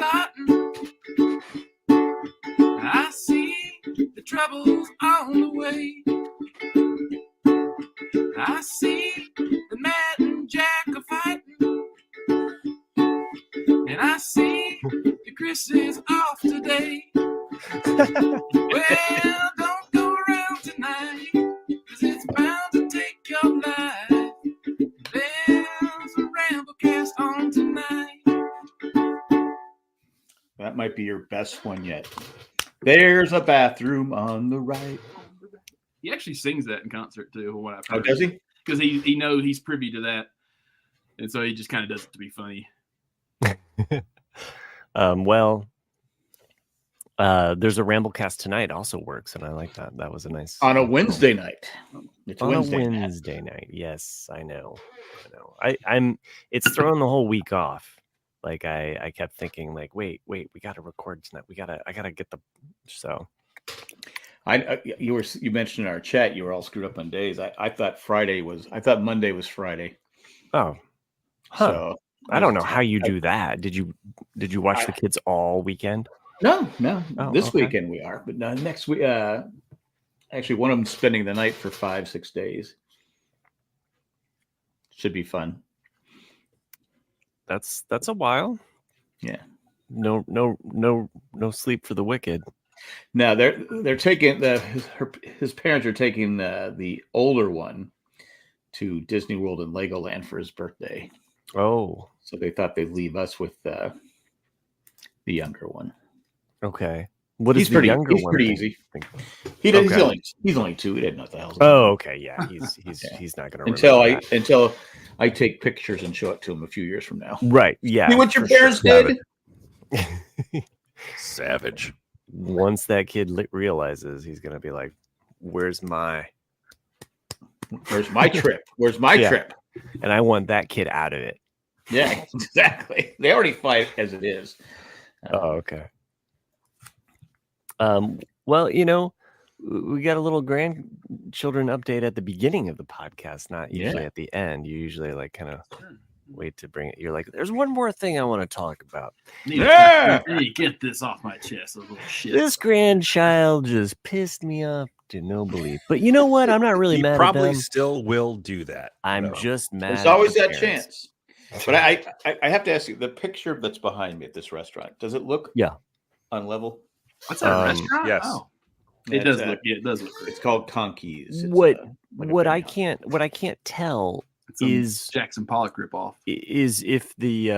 starting. I see the trouble's on the way. I see the Matt and Jack are fighting. And I see the Chris is off today. Well, don't go around tonight, 'cause it's bound to take your life. There's a Ramblecast on tonight. That might be your best one yet. There's a bathroom on the right. He actually sings that in concert too. What I've heard. Oh, does he? Because he knows he's privy to that, and so he just kind of does it to be funny. There's a Ramblecast tonight also works, and I like that. That was a nice on a Wednesday night. It's on a Wednesday night. Yes, I know. I'm. It's throwing the whole week off. Like I kept thinking, like, wait, we got to record tonight. I gotta get the. So, you mentioned in our chat you were all screwed up on days. I thought Monday was Friday. Oh, so I don't know how you do that. Did you watch the kids all weekend? No. This weekend we are, but next week. Actually, one of them spending the night for 5-6 days. Should be fun. That's a while. Yeah. No sleep for the wicked. No, they're taking his parents are taking the older one to Disney World and Legoland for his birthday. Oh, so they thought they'd leave us with the younger one. Okay. What is the younger one? He's pretty easy. He's only 2. He didn't know what the hell's going on. Oh, okay. Yeah, he's not going to until I take pictures and show it to him a few years from now. Right. Yeah. See what your parents did. Savage. Once that kid realizes, he's going to be like, "Where's my trip? Where's my trip?" And I want that kid out of it. Yeah, exactly. They already fight as it is. Oh, okay. Well, we got a little grandchildren update at the beginning of the podcast, not usually at the end. You usually like kind of wait to bring it. You're like, there's one more thing I want to talk about. Get this off my chest, little shit. This grandchild just pissed me off to no belief. But you know what? I'm not really mad at them. Probably still will do that. I'm just mad. There's always that chance. But I have to ask you, the picture that's behind me at this restaurant, does it look unlevel? What's that restaurant? Yes. Oh. It does look great. It's called Conkeys. What I can't tell is Jackson Pollock ripoff. Is if the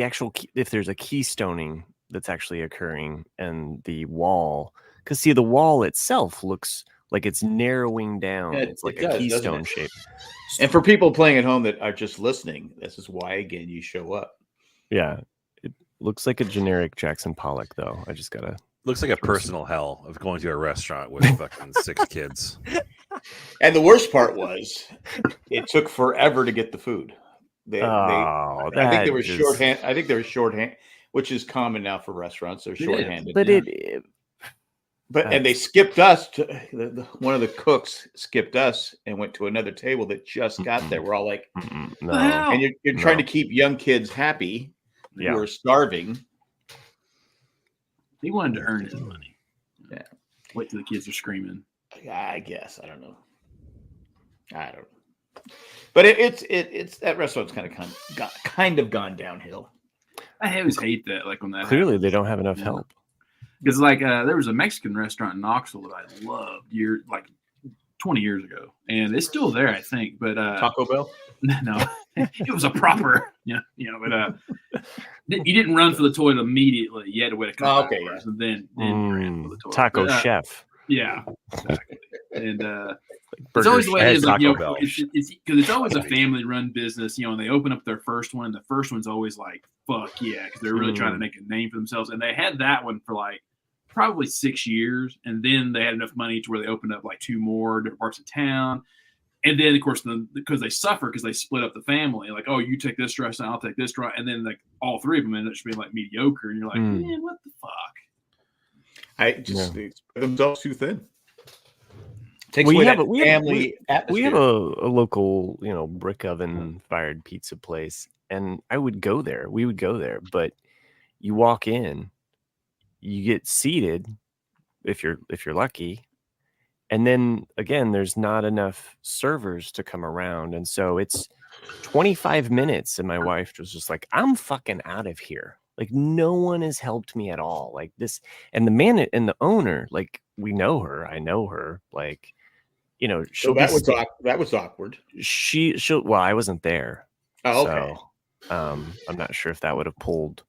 actual if there's a keystoning that's actually occurring and the wall, because the wall itself looks like it's narrowing down. It's like a keystone shape. And for people playing at home that are just listening, this is why again you show up. Yeah, it looks like a generic Jackson Pollock though. I just gotta. Looks like a personal hell of going to a restaurant with fucking 6 kids. And the worst part was, it took forever to get the food. I think they were shorthand. I think they were shorthand, which is common now for restaurants. They're shorthanded. And they skipped us. One of the cooks skipped us and went to another table that just got there. We're all like, no. And you're trying to keep young kids happy who are starving. He wanted to earn his money. Yeah. Wait till the kids are screaming. I guess. I don't know. But it's that restaurant's kind of gone downhill. I always hate that. Like when that clearly happens. They don't have enough help. Because there was a Mexican restaurant in Knoxville that I loved 20 years ago, and it's still there, I think. But Taco Bell? No, it was a proper, but you didn't run for the toilet immediately. You had to wait a couple hours, and then ran for the toilet. Taco Chef. Yeah, exactly. And it's always the way it is. Because it's always a family-run business, and they open up their first one, and the first one's always like, fuck yeah, because they're really trying to make a name for themselves. And they had that one for probably 6 years, and then they had enough money to where they opened up 2 more different parts of town. And then, of course, because they suffer because they split up the family, you take this restaurant, I'll take this restaurant, and then all 3 of them end up being mediocre, and you're like, man, what the fuck? They spread themselves too thin. We have a local, brick oven fired pizza place, and I would go there. We would go there, but you walk in, you get seated if you're lucky. And then again, there's not enough servers to come around. And so it's 25 minutes. And my wife was just like, I'm fucking out of here. Like, no one has helped me at all. Like this. And the man and the owner, like, we know her. I know her. Like, you know, so that was awkward. She'll, well, I wasn't there. Oh, okay. So, I'm not sure if that would have pulled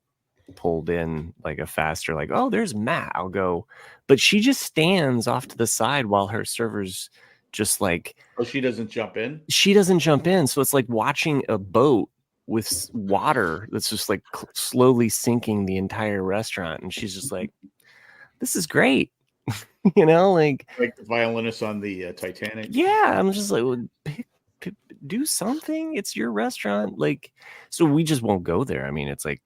in like a faster, like, oh, there's Matt, I'll go. But she just stands off to the side while her servers just like, oh, she doesn't jump in. So it's like watching a boat with water that's just like slowly sinking the entire restaurant, and she's just like, this is great. You know, like the violinist on the Titanic. Yeah, I'm just like, well, do something. It's your restaurant. Like, so we just won't go there. I mean, it's like,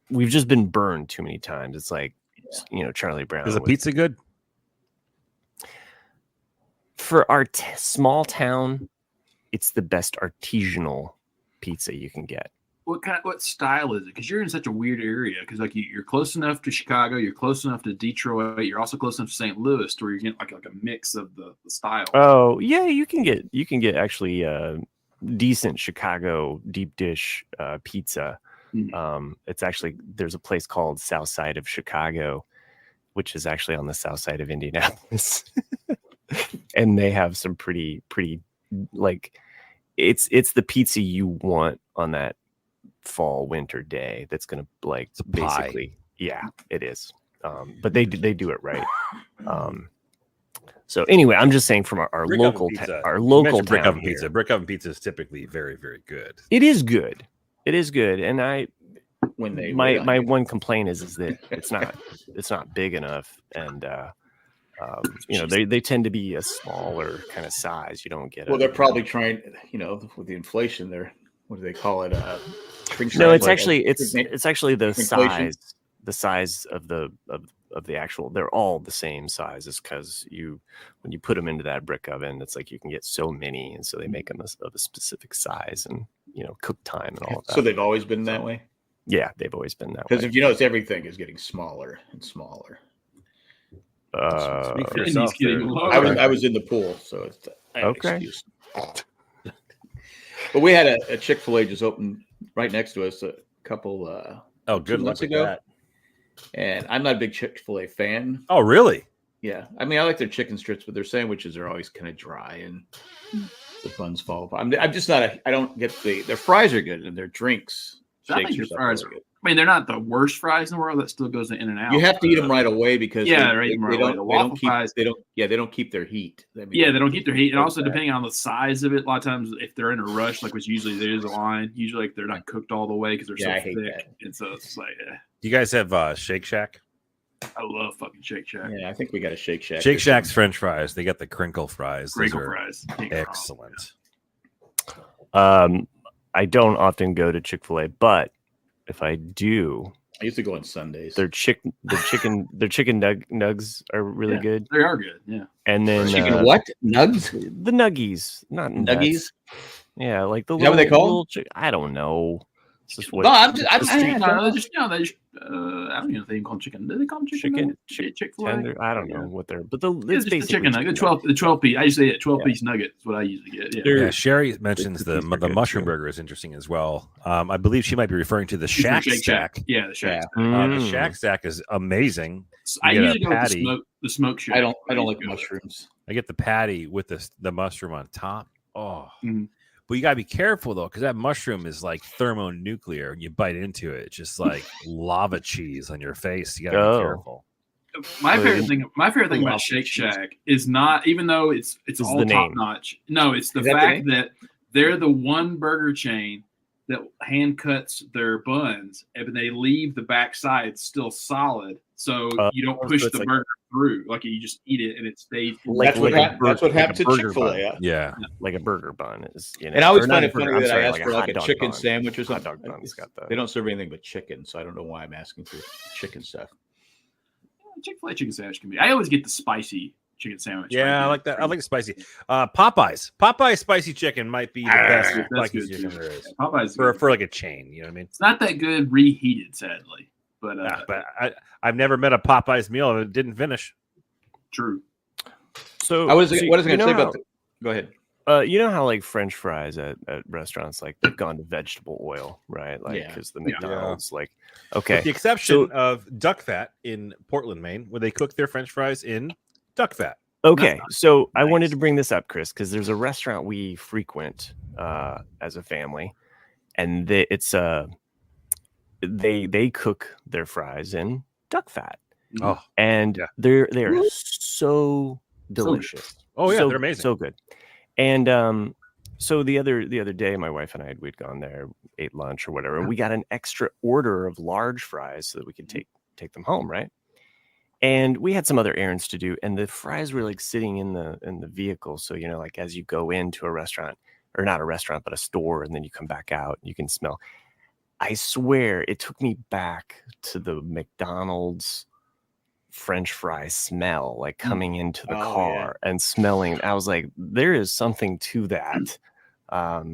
we've just been burned too many times. It's like, you know, Charlie Brown. Is the pizza good? For our small town, it's the best artisanal pizza you can get. What style is it? Because you're in such a weird area. Because like you're close enough to Chicago, you're close enough to Detroit, you're also close enough to St. Louis, to where you're getting like a mix of the style. Oh yeah, you can get actually decent Chicago deep dish pizza. It's actually, there's a place called South Side of Chicago, which is actually on the south side of Indianapolis. And they have some pretty like, it's the pizza you want on that fall winter day. That's gonna like basically, yeah, it is. But they do it right. So anyway, I'm just saying from our local town brick oven here, pizza. Brick oven pizza is typically very, very good. It is good. And my one complaint is that it's not big enough, and you know, they tend to be a smaller kind of size. You don't get. Well, they're probably trying, you know, with the inflation there. What do they call it? No, it's actually the size of the actual. They're all the same size. It's because when you put them into that brick oven, it's like you can get so many, and so they make them of a specific size, and you know, cook time and all of that. So they've always been that way. Yeah, they've always been that way. Because if you notice, everything is getting smaller and smaller. Speak for yourself. I was in the pool, so it's okay. Excuse. But we had a Chick-fil-A just open right next to us a couple good months luck ago. that. And I'm not a big Chick-fil-A fan. Oh, really? Yeah. I mean, I like their chicken strips, but their sandwiches are always kind of dry and the buns fall apart. I'm just not I don't get their fries are good, and their drinks. I think your fries are good. I mean, they're not the worst fries in the world. That still goes in and out. You have to eat them right away because they don't keep their heat. They don't keep their heat, and also depending on the size of it, a lot of times if they're in a rush, like which usually there is a line, usually like they're not cooked all the way because they're so thick, and so it's like. Do you guys have Shake Shack? I love fucking Shake Shack. Yeah, I think we got a Shake Shack. Shake Shack's French fries. They got the crinkle fries. Crinkle fries, excellent. I don't often go to Chick-fil-A, but if I do, I used to go on Sundays. Their chicken nugs are really good. They are good, yeah. And then chicken what nugs? The nuggies, not nuggies. Nuts. Yeah, like the. Is that what they call? I don't know. It's just what. No, I don't even know if they call them chicken. Do they call them chicken? Chick-fil-A? I don't know what they're. But it's basically the chicken nugget. The 12 piece. I used to say 12 piece nugget is what I usually get. Yeah. Sherry mentions the mushroom burger is interesting as well. I believe she might be referring to the Shack Stack. Yeah, the Shack. The Shack Stack is amazing. I usually go with the smoke shack. I don't like mushrooms. I get the patty with the mushroom on top. Oh. Mm-hmm. But you gotta be careful though, because that mushroom is like thermonuclear, and you bite into it, it's just like lava cheese on your face. You gotta be careful. My favorite thing about Shake Shack is not, even though it's all top notch. No, it's the fact that they're the one burger chain that hand cuts their buns, and they leave the backside still solid, so you don't push the burger through. Like you just eat it and it stays. That's what happened to Chick-fil-A. Yeah, like a burger bun is. You know, and I always find it funny that I asked for like a chicken bun. sandwich or something. Hot dog bun's got they don't serve anything but chicken, so I don't know why I'm asking for chicken stuff. Chick-fil-A chicken sandwich can be. I always get the spicy chicken sandwich. Yeah, I like that. I like the spicy. Popeyes spicy chicken might be the best spicy chicken there is. Yeah, Popeyes for like a chain. You know what I mean? It's not that good reheated, sadly. But I've never met a Popeyes meal that didn't finish. True. So what is going to say about the? Go ahead. You know how like French fries at restaurants, like they've gone to vegetable oil, right? Like because the McDonald's, like, okay, with the exception of duck fat in Portland, Maine, where they cook their French fries in duck fat. Okay, so I wanted to bring this up, Chris, because there's a restaurant we frequent as a family, and they cook their fries in duck fat. Oh, and they're so delicious. Oh yeah, they're amazing, so good. And so the other day, my wife and we'd gone there, ate lunch or whatever, and we got an extra order of large fries so that we could take them home, right? And we had some other errands to do, and the fries were like sitting in the vehicle. So, you know, like as you go into a restaurant, or not a restaurant, but a store, and then you come back out, you can smell. I swear it took me back to the McDonald's French fry smell, like coming into the car and smelling. I was like, there is something to that.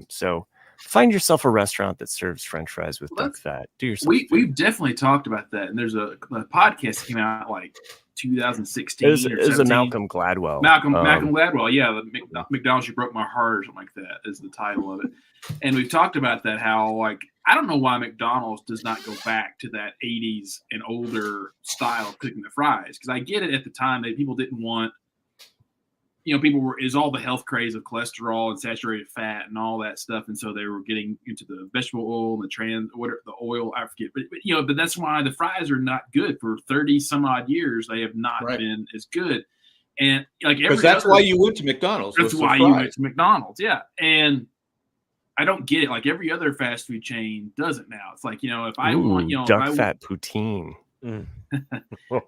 So find yourself a restaurant that serves French fries with duck fat. Do yourself. We've definitely talked about that, and there's a podcast that came out like 2016. It was a Malcolm Gladwell. Malcolm Gladwell, yeah, the McDonald's You Broke My Heart or something like that is the title of it. And we've talked about that, how like I don't know why McDonald's does not go back to that 80s and older style of cooking the fries, because I get it at the time that people didn't want, you know, is all the health craze of cholesterol and saturated fat and all that stuff, and so they were getting into the vegetable oil and the oil, I forget, but that's why the fries are not good. For 30 some odd years they have not been as good, and like because that's why you went to McDonald's. That's why you went to McDonald's, yeah. And I don't get it. Like every other fast food chain does it now. It's like, you know, if I want, you know, duck fat poutine. And,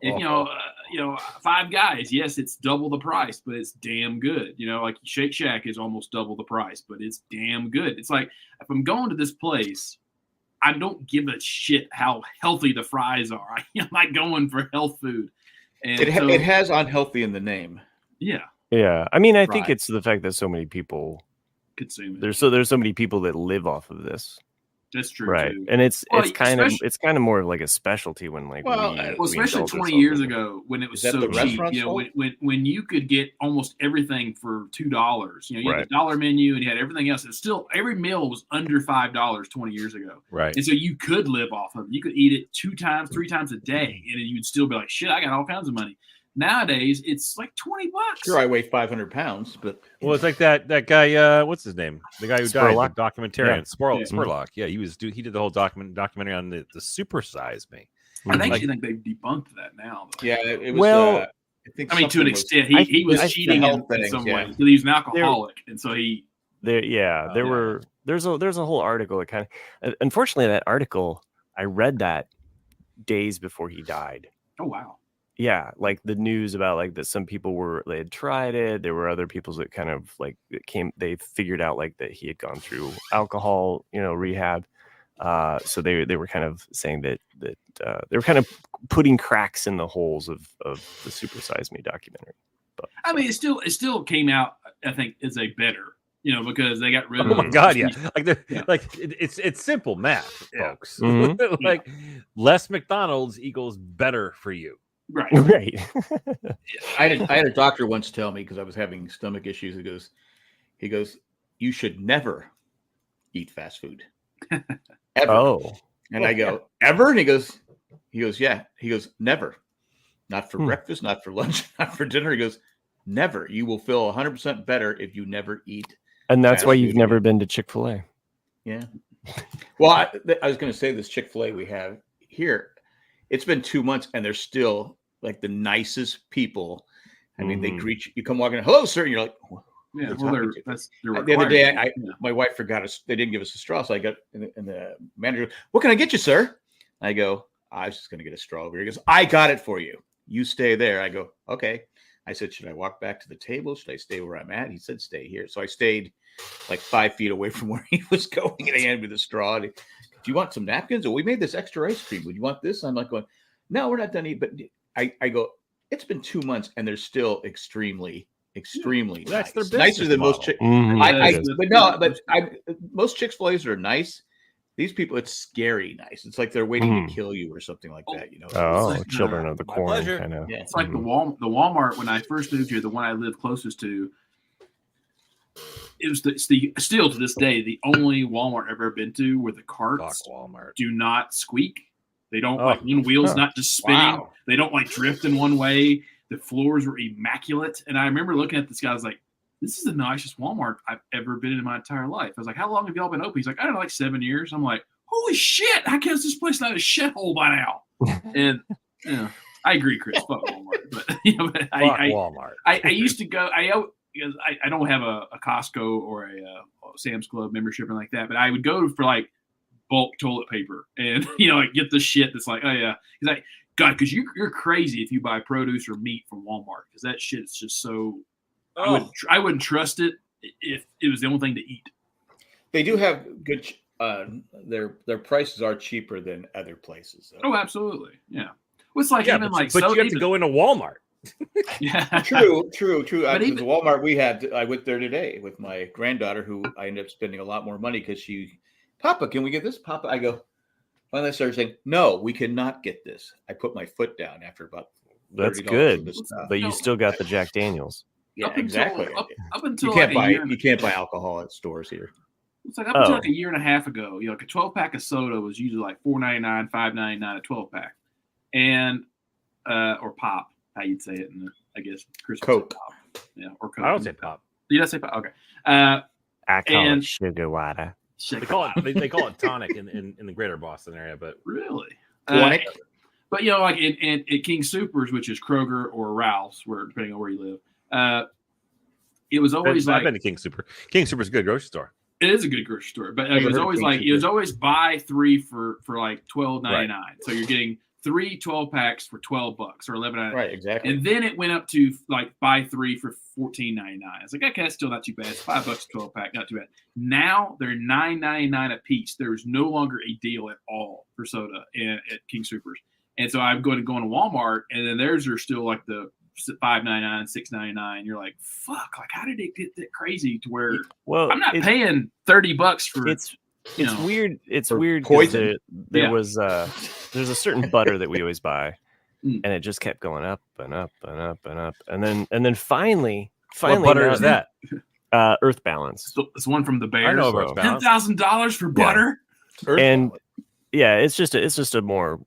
you know, Five Guys, yes, it's double the price, but it's damn good. You know, like Shake Shack is almost double the price, but it's damn good. It's like, if I'm going to this place, I don't give a shit how healthy the fries are. I'm not going for health food. And it has unhealthy in the name. Yeah. Yeah. I mean, I think it's the fact that so many people consume it. There's so many people that live off of this. That's true, right? Too. And it's kind of more of like a specialty when like especially 20 years ago when it was so cheap. You know, when you could get almost everything for $2. You know, you had the dollar menu and you had everything else. It's still every meal was under $5 20 years ago, right? And so you could live off of it. You could eat it 2 times, 3 times a day, and you'd still be like, shit, I got all kinds of money. Nowadays, it's like $20. Sure, I weigh 500 pounds, but it's like that guy. What's his name? The guy who Spurlock? died, the documentarian, Spurlock. Yeah, he did the whole documentary on the Super Size Me. I think they've debunked that now. Though. Yeah, it was. I mean, to an extent, he was cheating in some way. He was an alcoholic, and so there's a whole article that kind of. Unfortunately, that article I read that days before he died. Oh wow. Yeah, like the news about like that some people they had tried it. There were other people that kind of like they figured out like that he had gone through alcohol, you know, rehab. So they were kind of saying that they were kind of putting cracks in the holes of the Super Size Me documentary. But I mean, it still came out, I think, as a better, you know, because they got rid of. Oh my god, yeah, like it's simple math, folks. Mm-hmm. Like less McDonald's equals better for you. Right. I had a doctor once tell me, because I was having stomach issues. He goes, you should never eat fast food. Ever. Oh. And I go, ever? And he goes, yeah. He goes, never. Not for breakfast, not for lunch, not for dinner. He goes, never. You will feel 100% better if you never eat. And that's why you've never been to Chick-fil-A. Yeah. Well, I was going to say this Chick-fil-A we have here. It's been 2 months and they're still like the nicest people. I mean, they greet you. You come walking in, hello, sir. And you're like, yeah. Well, they're the other day, my wife forgot us. They didn't give us a straw. So I got, and the manager, what can I get you, sir? I go, I was just going to get a straw over here. He goes, I got it for you. You stay there. I go, okay. I said, should I walk back to the table? Should I stay where I'm at? He said, stay here. So I stayed like 5 feet away from where he was going, and he handed me the straw. Do you want some napkins? Oh, we made this extra ice cream. Would you want this? I'm like going, no, we're not done eating. But I go, It's been 2 months, and they're still extremely That's nice. their Nicer than most business Chick. Most Chick-fil-A's are nice. These people, it's scary nice. It's like they're waiting to kill you or something like that. You know. Oh, like, children of the corn kind of. Yeah. It's like the Walmart when I first moved here, the one I lived closest to. It was still to this day the only Walmart I've ever been to where the carts do not squeak. They don't like one wheel's not just spinning. Wow. They don't like drift in one way. The floors were immaculate. And I remember looking at this guy, I was like, this is the nicest Walmart I've ever been in my entire life. I was like, how long have y'all been open? He's like, I don't know, like 7 years. I'm like, holy shit, how come this place not a shithole by now? And I agree, Chris, fuck Walmart. But, Walmart. I used to go, because I don't have a Costco or a Sam's Club membership or like that, but I would go for like bulk toilet paper and, like get the shit that's like, oh yeah. Because you're crazy if you buy produce or meat from Walmart because that shit is just so, I wouldn't trust it if it was the only thing to eat. They do have good, their prices are cheaper than other places. Oh, absolutely. Yeah. Well, it's like but you have to go into Walmart. Yeah. True. But the Walmart I went there today with my granddaughter, who I ended up spending a lot more money because Papa, can we get this? Papa, I go. Finally, I started saying, no, we cannot get this. I put my foot down after about. That's good, but you still got the Jack Daniels. Yeah, exactly. Up until you can't buy alcohol at stores here. It's like up until like a year and a half ago, like a 12-pack of soda was usually like $4.99, $5.99 a 12-pack, and or pop, how you'd say it, in I guess Chris Coke, pop. Yeah, or Coke. I don't say pop. You don't say pop. Okay. I call it sugar water. They call it tonic in the greater Boston area, but really, tonic. But like in King Soopers, which is Kroger or Ralph's, depending on where you live, it was always I've been to King Super. King Super's a good grocery store. It is a good grocery store, but it was always buy 3 for like $12.99. Right. So you're getting 3 12-packs for $12 or $11.99. Right, exactly. And then it went up to like buy 3 for $14.99. It's like, okay, that's still not too bad. It's $5 a 12-pack, not too bad. Now they're $9.99 a piece. There is no longer a deal at all for soda at King Soopers. And so I'm going to Walmart, and then theirs are still like the $5.99, $6.99. You're like, fuck! Like, how did it get that crazy to where I'm not paying $30 for? It's weird. It's weird because there's a certain butter that we always buy, and it just kept going up and up and up and up, and then finally, what butter is that? Earth Balance. So it's one from the Bears. I know Earth Balance. $10,000 for butter. And it's just a more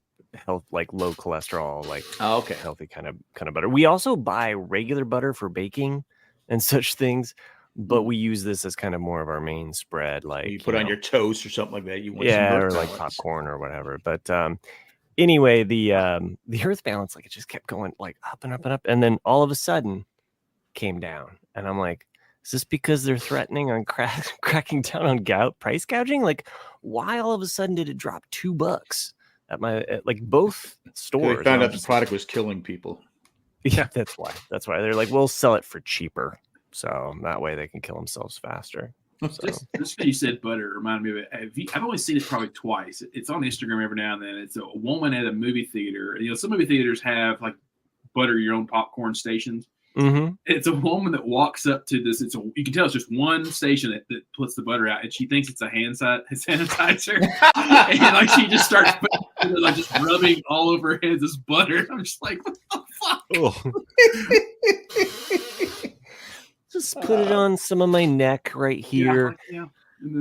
health, like low cholesterol, like healthy kind of butter. We also buy regular butter for baking and such things, but we use this as kind of more of our main spread. Like you put on your toast or something like that. You want or like popcorn or whatever. But anyway, the Earth Balance, like it just kept going like up and up and up, and then all of a sudden came down, and I'm like, is this because they're threatening on cracking down on price gouging? Like, why all of a sudden did it drop $2 at like both stores? They found out the product was killing people. Yeah, that's why. They're like, we'll sell it for cheaper, so that way they can kill themselves faster. So. Just you said butter reminded me of it. I've only seen it probably twice. It's on Instagram every now and then. It's a woman at a movie theater. Some movie theaters have like butter your own popcorn stations. Mm-hmm. It's a woman that walks up to this. You can tell it's just one station that puts the butter out, and she thinks it's a hand sanitizer, and like she just starts like just rubbing all over her hands this butter. I'm just like, what the fuck? Oh. Just put it on some of my neck right here. Yeah.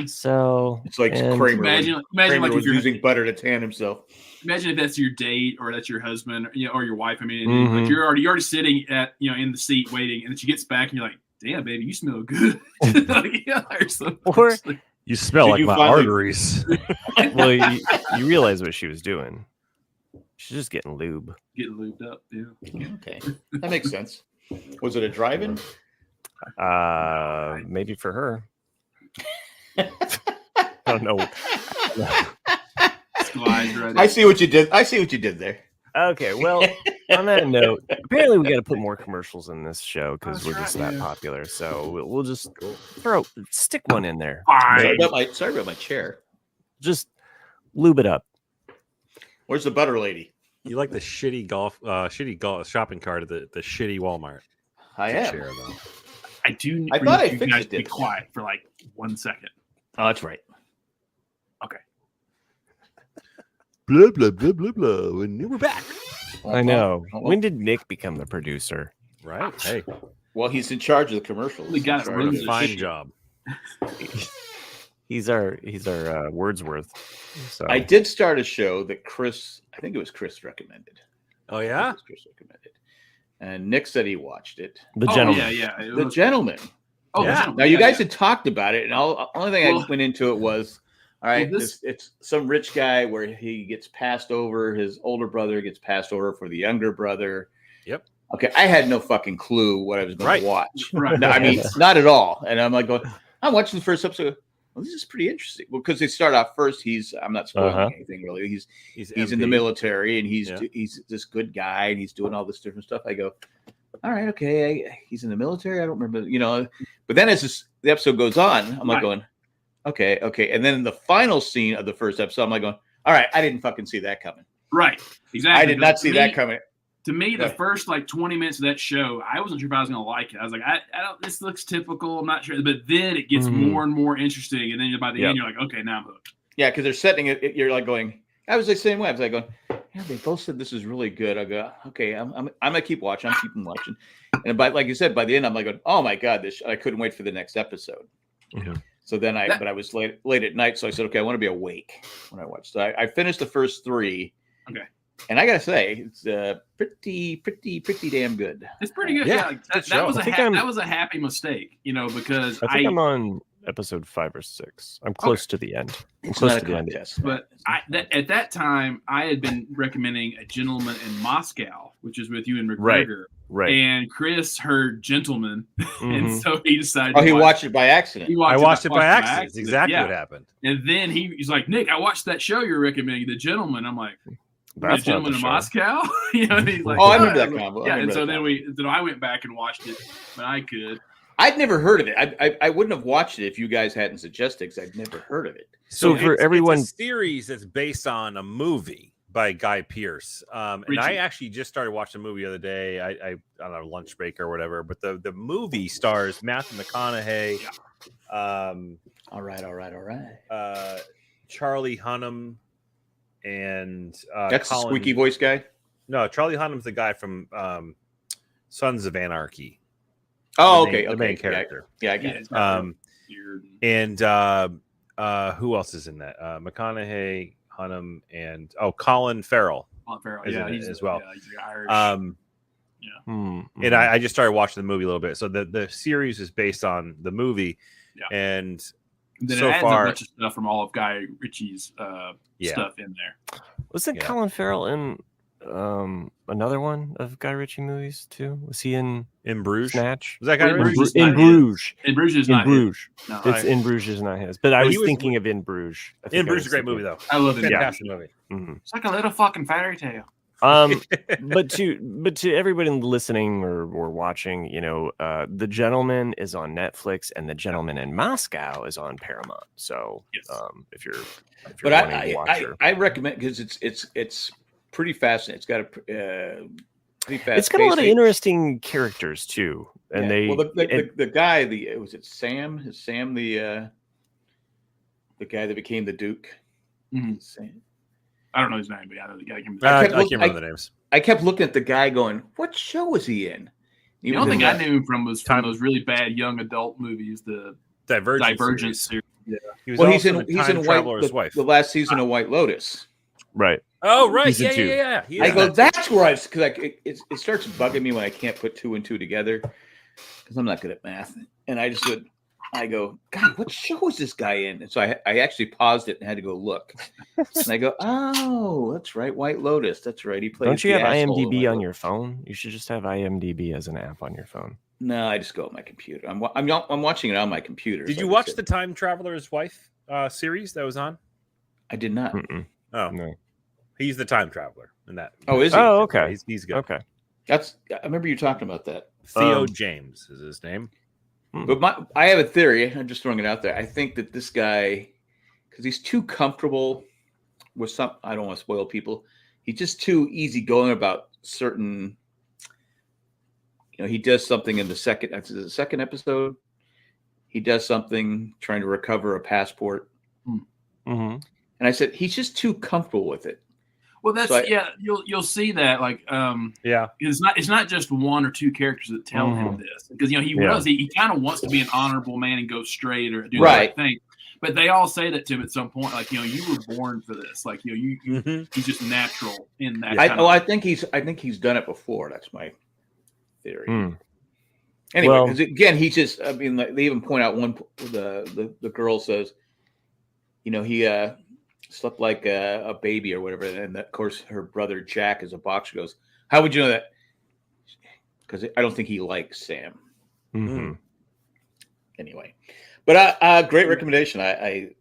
So it's like Kramer. Imagine Kramer like was using butter to tan himself. Imagine if that's your date or that's your husband, or your wife. I mean, like you're already sitting at in the seat waiting, and then she gets back, and you're like, "Damn, baby, you smell good." Or you smell like my arteries. Well, you realize what she was doing. She's just getting lubed up. Yeah. Okay, that makes sense. Was it a drive-in? Maybe for her. I don't know. I see what you did there. Okay, well, on that note, apparently we got to put more commercials in this show because we're just that popular. So we'll just stick one in there. Sorry about my chair. Just lube it up. Where's the butter lady? You like the shitty golf shopping cart at the shitty Walmart. I am. Chair, though. I do. I thought I you fixed guys it. be quiet for like 1 second. Oh, that's right. Okay. Blah blah blah blah blah. And we're back. I know. When did Nick become the producer? Right. Hey, Well, he's in charge of the commercials. We got it. Sorry. Ruins fine job. He's our Wordsworth. So I did start a show that I think it was Chris recommended. Oh yeah. Chris recommended, and Nick said he watched it. The Gentleman. Yeah. The Gentleman. Oh, Yeah. The Gentleman. Now you guys Yeah. had talked about it, and the only thing I went into it was, all right, it's some rich guy where he gets passed over. His older brother gets passed over for the younger brother. Yep. Okay, I had no fucking clue what I was going to watch. Right. No, I mean, not at all. And I'm like going, I'm watching the first episode. Well, this is pretty interesting. Well, because they start off first, I'm not spoiling anything really. He's in the military, and he's this good guy, and he's doing all this different stuff. I go, all right, okay, he's in the military. I don't remember, But then as the episode goes on, I'm like going, okay. And then in the final scene of the first episode, I'm like going, all right, I didn't fucking see that coming. Right. Exactly. I did not see that coming. To me, the first like 20 minutes of that show, I wasn't sure if I was going to like it. I was like, I don't. This looks typical. I'm not sure. But then it gets more and more interesting, and then by the end, you're like, okay, now I'm hooked. Yeah, because they're setting it. You're like going. I was the same way. I was like going. Yeah, they both said this is really good. I go, okay, I'm gonna keep watching. I'm keeping watching. And like you said, by the end, I'm like, going, oh my god, I couldn't wait for the next episode. Mm-hmm. So then but I was late at night, so I said, okay, I want to be awake when I watch. So I finished the first 3. Okay. And I gotta say, it's pretty damn good. It's pretty good. Yeah, that was a happy mistake, because I think I'm on episode 5 or 6. I'm close to the end. I'm close to the end. But at that time, I had been recommending A Gentleman in Moscow, which is with Ewan McGregor. Right. And Chris heard Gentleman, and so he decided. Oh, he watched it by accident. I watched it by accident. That's exactly what happened. And then he's like, Nick, I watched that show you're recommending, The Gentleman. I'm like, that's The Gentleman in Moscow. And he's like, I remember that combo. Yeah, and so then I went back and watched it, but I could. I'd never heard of it. I wouldn't have watched it if you guys hadn't suggested, because I'd never heard of it. So for everyone, it's a series that's based on a movie by Guy Pearce. And I actually just started watching the movie the other day. I on a lunch break or whatever. But the movie stars Matthew McConaughey. All right. Charlie Hunnam. And that's the squeaky voice guy. No, Charlie Hunnam's the guy from Sons of Anarchy. Oh, the main character. Yeah, I get it. And who else is in that? McConaughey, Hunnam, and Colin Farrell. Colin Farrell, he's as well. Yeah, he's Irish. And I just started watching the movie a little bit. So the series is based on the movie, and then so it adds far, a bunch of stuff from all of Guy Ritchie's stuff in there. Wasn't Colin Farrell in another one of Guy Ritchie movies too? Was he in Bruges? Snatch? Was that Guy Ritchie? In Bruges. In Bruges is not his. No, it's In Bruges is not his. But I was thinking of In Bruges. In Bruges is a great movie though. I love it. Fantastic movie. Mm-hmm. It's like a little fucking fairy tale. But to everybody listening or watching, The Gentleman is on Netflix and The Gentleman in Moscow is on Paramount. So if you're wanting to watch I recommend, because it's pretty fascinating. It's got a pretty fast. It's got a lot of interesting characters too, and the guy, was it Sam? Is Sam the guy that became the Duke? Mm-hmm. Sam. I don't know his name, but I know the guy. I can't remember the names. I kept looking at the guy going, what show was he in? The only thing I knew him from was from those really bad young adult movies, the Divergent series. Yeah. He's in the last season of White Lotus. Right. Oh, right. Yeah. I go, that's where because it starts bugging me when I can't put 2 and 2 together, because I'm not good at math. And I go, God, what show is this guy in? And so I actually paused it and had to go look. And I go, oh, that's right, White Lotus. That's right. He plays. Don't you have IMDb on your phone? You should just have IMDb as an app on your phone. No, I just go on my computer. I'm watching it on my computer. Did you watch the Time Traveler's Wife series that was on? I did not. Mm-mm. Oh no, he's the time traveler in that. Oh, is he? Oh, okay. He's good. Okay, I remember you talking about that. Theo James is his name. But I have a theory. I'm just throwing it out there. I think that this guy, because he's too comfortable with I don't want to spoil people. he's just too easygoing about certain. He does something in the second episode. He does something trying to recover a passport. Mm-hmm. And I said, he's just too comfortable with it. Well, that's you'll see that it's not just one or two characters that tell him this, because he kind of wants to be an honorable man and go straight or do the right thing, but they all say that to him at some point, like, you were born for this, like, he's just natural in that. I think he's done it before. That's my theory. Anyway, because again, he's just, I mean, like, they even point out the girl says, he slept like a baby or whatever. And of course, her brother Jack is a boxer. Goes, how would you know that? Because I don't think he likes Sam. Mm-hmm. Anyway, but great recommendation. I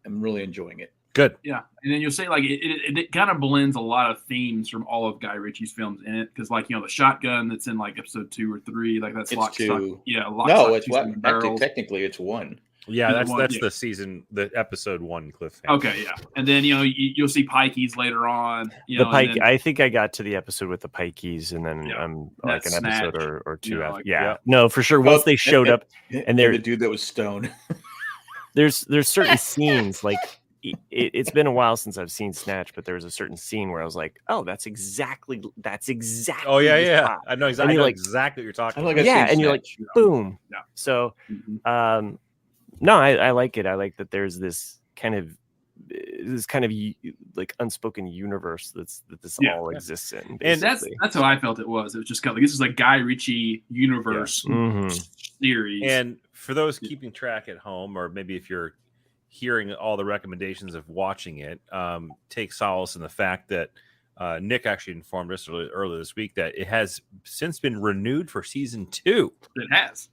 am really enjoying it. Good. Yeah, and then you'll say, like, it kind of blends a lot of themes from all of Guy Ritchie's films in it, because, like, the shotgun that's in like episode 2 or 3, like, that's Lock, Stock. Yeah, Lock, no, Stock, it's what? Technically, it's 1. Yeah, that's the episode 1 cliffhanger. Okay, yeah, and then you'll see Pikeys later on. I think I got to the episode with the Pikeys, and then I'm like an episode or 2 after. No, for sure. Once they showed up, and they're the dude that was stoned. there's certain scenes, like, it's been a while since I've seen Snatch, but there was a certain scene where I was like, oh, that's exactly. Oh yeah. I know exactly. Exactly what you're talking about. And you're like, boom. Yeah. So, no, I like it. I like that there's this kind of like unspoken universe that this all exists in. Basically. And that's how I felt it was. It was just kind of like, this is like Guy Ritchie universe series. And for those keeping track at home, or maybe if you're hearing all the recommendations of watching it, take solace in the fact that Nick actually informed us earlier this week that it has since been renewed for season 2. It has.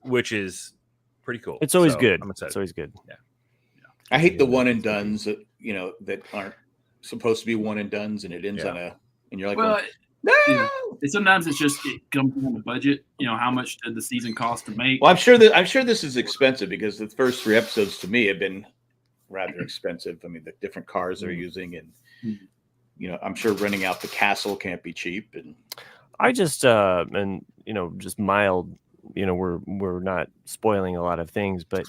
Which is pretty cool. It's always good. It's always good. Yeah. I hate the one and dones that that aren't supposed to be one and dones, and it ends on and you're like, well, no. Sometimes it comes from the budget. How much did the season cost to make? Well, I'm sure this is expensive, because the first 3 episodes to me have been rather expensive. I mean, the different cars they're using, and I'm sure renting out the castle can't be cheap. And I just just mild. We're not spoiling a lot of things, but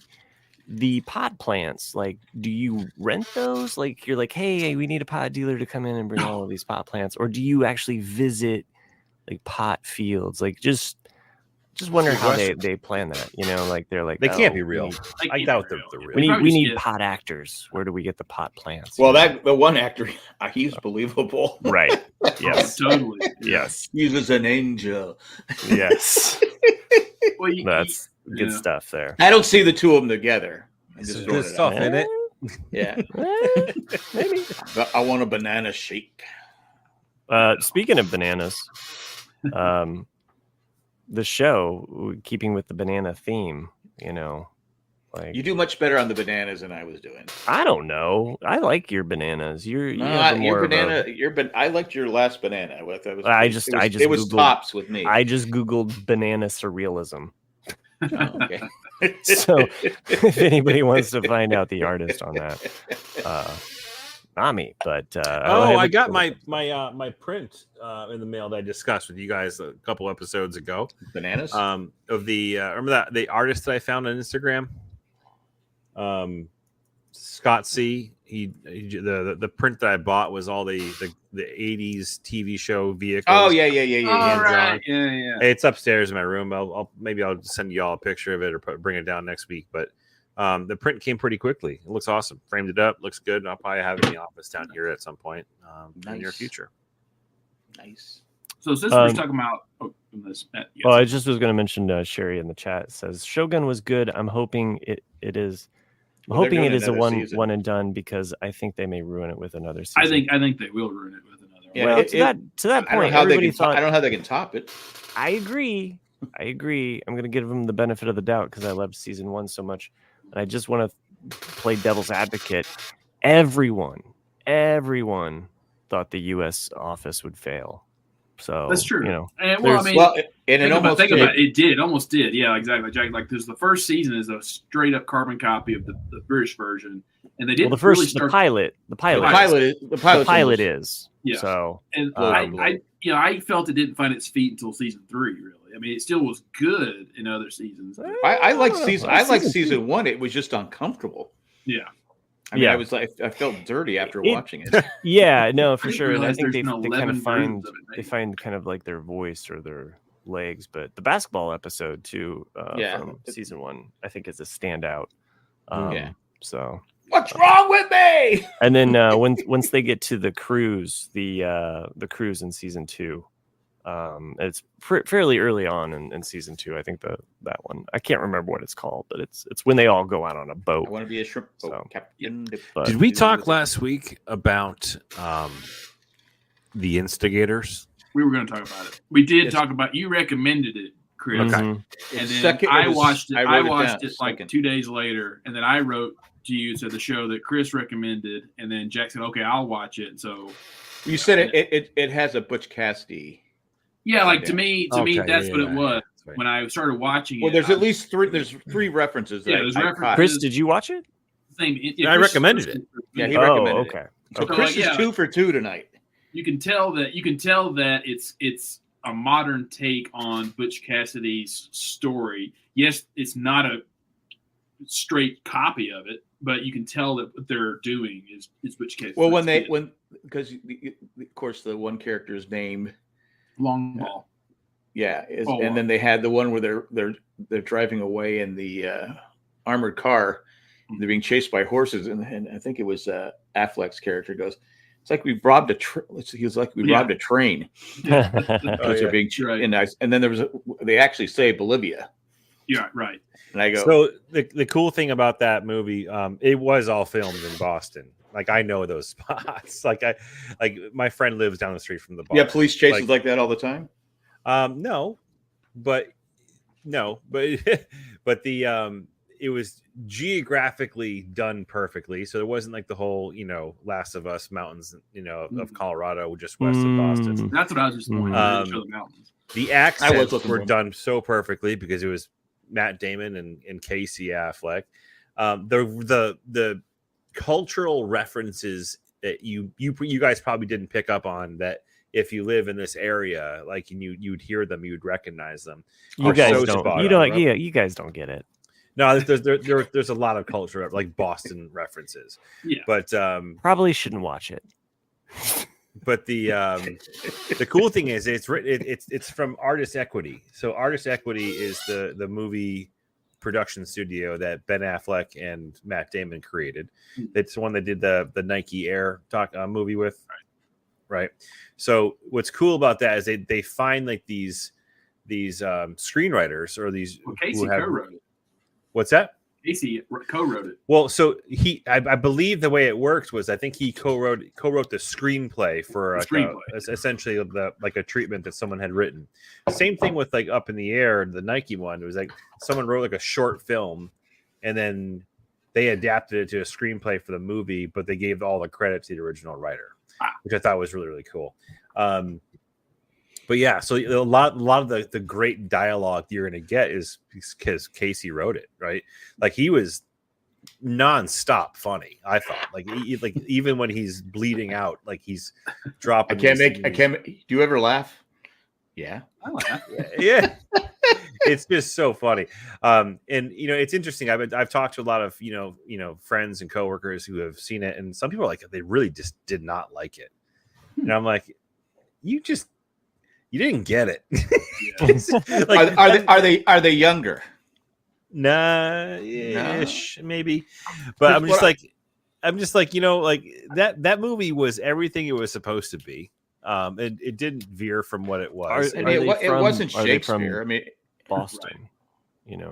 the pot plants, like, do you rent those? Like, you're like, hey, we need a pot dealer to come in and bring all of these pot plants, or do you actually visit like pot fields? Like, just wonder how they plan that. Like, they're like, they can't be real. I doubt they're real. We need pot actors. Where do we get the pot plants? Well, the one actor, he's believable, right? Yes, totally. Yes, he was an angel. Yes, that's good stuff there. I don't see the 2 of them together. There's good stuff in it. Yeah, maybe. I want a banana shake. Speaking of bananas, the show, keeping with the banana theme, like, you do much better on the bananas than I was doing. I don't know. I like your bananas. Your banana. I liked your last banana. It was Googled, tops with me. I just Googled banana surrealism. Oh, okay. So if anybody wants to find out the artist on that, not me, but I got my print in the mail that I discussed with you guys a couple episodes ago. Bananas of the remember that the artist that I found on Instagram, Scott C. The print that I bought was all the 80s TV show vehicles. Oh yeah. All right. Yeah. It's upstairs in my room. I'll send you all a picture of it or bring it down next week. But the print came pretty quickly. It looks awesome. Framed it up, looks good. I'll probably have it in the office down here at some point in the near future. Nice. So since we're talking about well, I just was going to mention Sherry in the chat says Shogun was good. I'm hoping it is. I'm hoping it is a one and done, because I think they may ruin it with another season. I think they will ruin it with another. Yeah, well, to that point, I don't know how they can top it. I agree. I'm going to give them the benefit of the doubt, because I loved season 1 so much, and I just want to play devil's advocate. Everyone thought the U.S. office would fail. So that's true. And it almost did. Yeah, exactly. Like there's the first season is a straight up carbon copy of the British version, and they didn't the pilot is. Yeah. So and I felt it didn't find its feet until season 3. Really, I mean, it still was good in other seasons. I like season 1. It was just uncomfortable. Yeah. I mean, I felt dirty after watching it. Yeah, no, for sure. And I think they kind of find kind of like their voice or their legs, but the basketball episode too from season 1, I think is a standout. So what's wrong with me? And then once they get to the cruise, the cruise in season 2. It's fairly early on in season 2. I think that one. I can't remember what it's called, but it's when they all go out on a boat. I want to be a shrimp boat captain. Did we talk last week about the Instigators? We were going to talk about it. We did talk about. You recommended it, Chris. Okay. And then I watched it. I watched it like 2 days later, and then I wrote to you to the show that Chris recommended, and then Jack said, "Okay, I'll watch it." So you said it has a Butch Cassidy. Yeah, like to me, that's what it was. Right. When I started watching it, there's at least 3. There's 3 references. Chris, did you watch it? I recommended it. Yeah, he recommended it. Okay. So Chris is 2 for 2 tonight. You can tell that it's a modern take on Butch Cassidy's story. Yes, it's not a straight copy of it, but you can tell that what they're doing is Butch Cassidy. Well, because of course the one character is named Long Ball. And then they had the one where they're driving away in the armored car. They're being chased by horses, and I think it was Affleck's character goes, "It's like we robbed a." He was like, "We robbed a train." They're being and then they actually say Bolivia. Yeah, right. And I go. So the cool thing about that movie, it was all filmed in Boston. Like I know those spots. Like my friend lives down the street from the bar. Yeah, police chases like that all the time. No, but it was geographically done perfectly. So there wasn't like the whole, Last of Us mountains, of Colorado, just west of Boston. That's what I was just pointing out. Show the mountains. The accents were done so perfectly because it was Matt Damon and Casey Affleck. The cultural references that you guys probably didn't pick up on, that if you live in this area, like you'd hear them, you'd recognize them. You guys don't. You guys don't get it. No, there's a lot of culture, like Boston references. Yeah, but probably shouldn't watch it. But the cool thing is it's from Artist Equity. So Artist Equity is the movie production studio that Ben Affleck and Matt Damon created. It's the one that did the Nike Air movie with. Right. So what's cool about that is they find like these screenwriters or these. Well, Casey co-wrote it. What's that? Casey co-wrote it. Well, so I believe the way it worked was I think he co-wrote the screenplay for essentially like a treatment that someone had written. Same thing with like Up in the Air, the Nike one. It was like someone wrote like a short film, and then they adapted it to a screenplay for the movie, but they gave all the credit to the original writer, which I thought was really, really cool. But yeah, so a lot of the great dialogue you're going to get is because Casey wrote it, right? Like he was nonstop funny. I thought, like even when he's bleeding out, like he's dropping. I can't. Do you ever laugh? Yeah, I laugh. Yeah. It's just so funny. And it's interesting. I've talked to a lot of friends and coworkers who have seen it, and some people are like they really just did not like it. And I'm like, you didn't get it. Like, are they younger? Nah, ish, maybe. But I'm just like that movie was everything it was supposed to be. It didn't veer from what it was. It wasn't Shakespeare. I mean, Boston.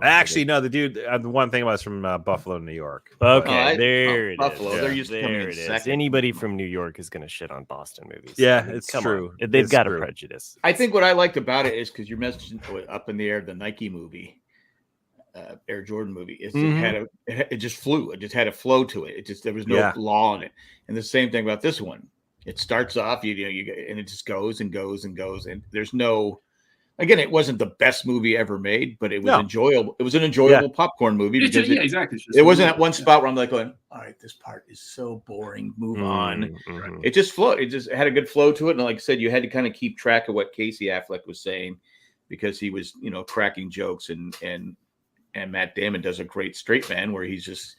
Actually, no. The dude, the one thing was from Buffalo, New York. Okay, there it is. Buffalo. Yeah. They're used to there it is. Anybody from New York is going to shit on Boston movies. Yeah, it's true. They've got a prejudice. I think what I liked about it is because you mentioned Up in the Air, the Nike movie, Air Jordan movie. It just flew. It just had a flow to it. There was no law in it. And the same thing about this one. It starts off, and it just goes and goes and goes, and there's no Again, it wasn't the best movie ever made, but it was enjoyable. It was an enjoyable popcorn movie because exactly. It wasn't at one spot where I'm like going, all right, this part is so boring. Move on. Mm-hmm. It just flowed. It just had a good flow to it. And like I said, you had to kind of keep track of what Casey Affleck was saying because he was, cracking jokes and Matt Damon does a great straight man where he's just,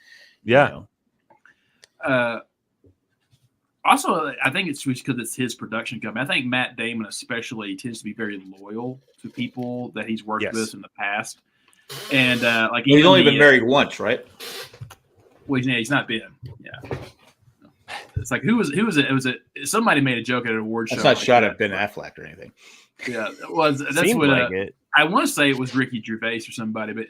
Also, I think it's because it's his production company. I think Matt Damon especially tends to be very loyal to people that he's worked with in the past. And he's only been married once, right? Well, he's not been. Yeah. It's like who was it? It was somebody made a joke at an award show. It's not shot at Ben Affleck or anything. Yeah, it was. That's Seemed what like it. I want to say. It was Ricky Gervais or somebody, but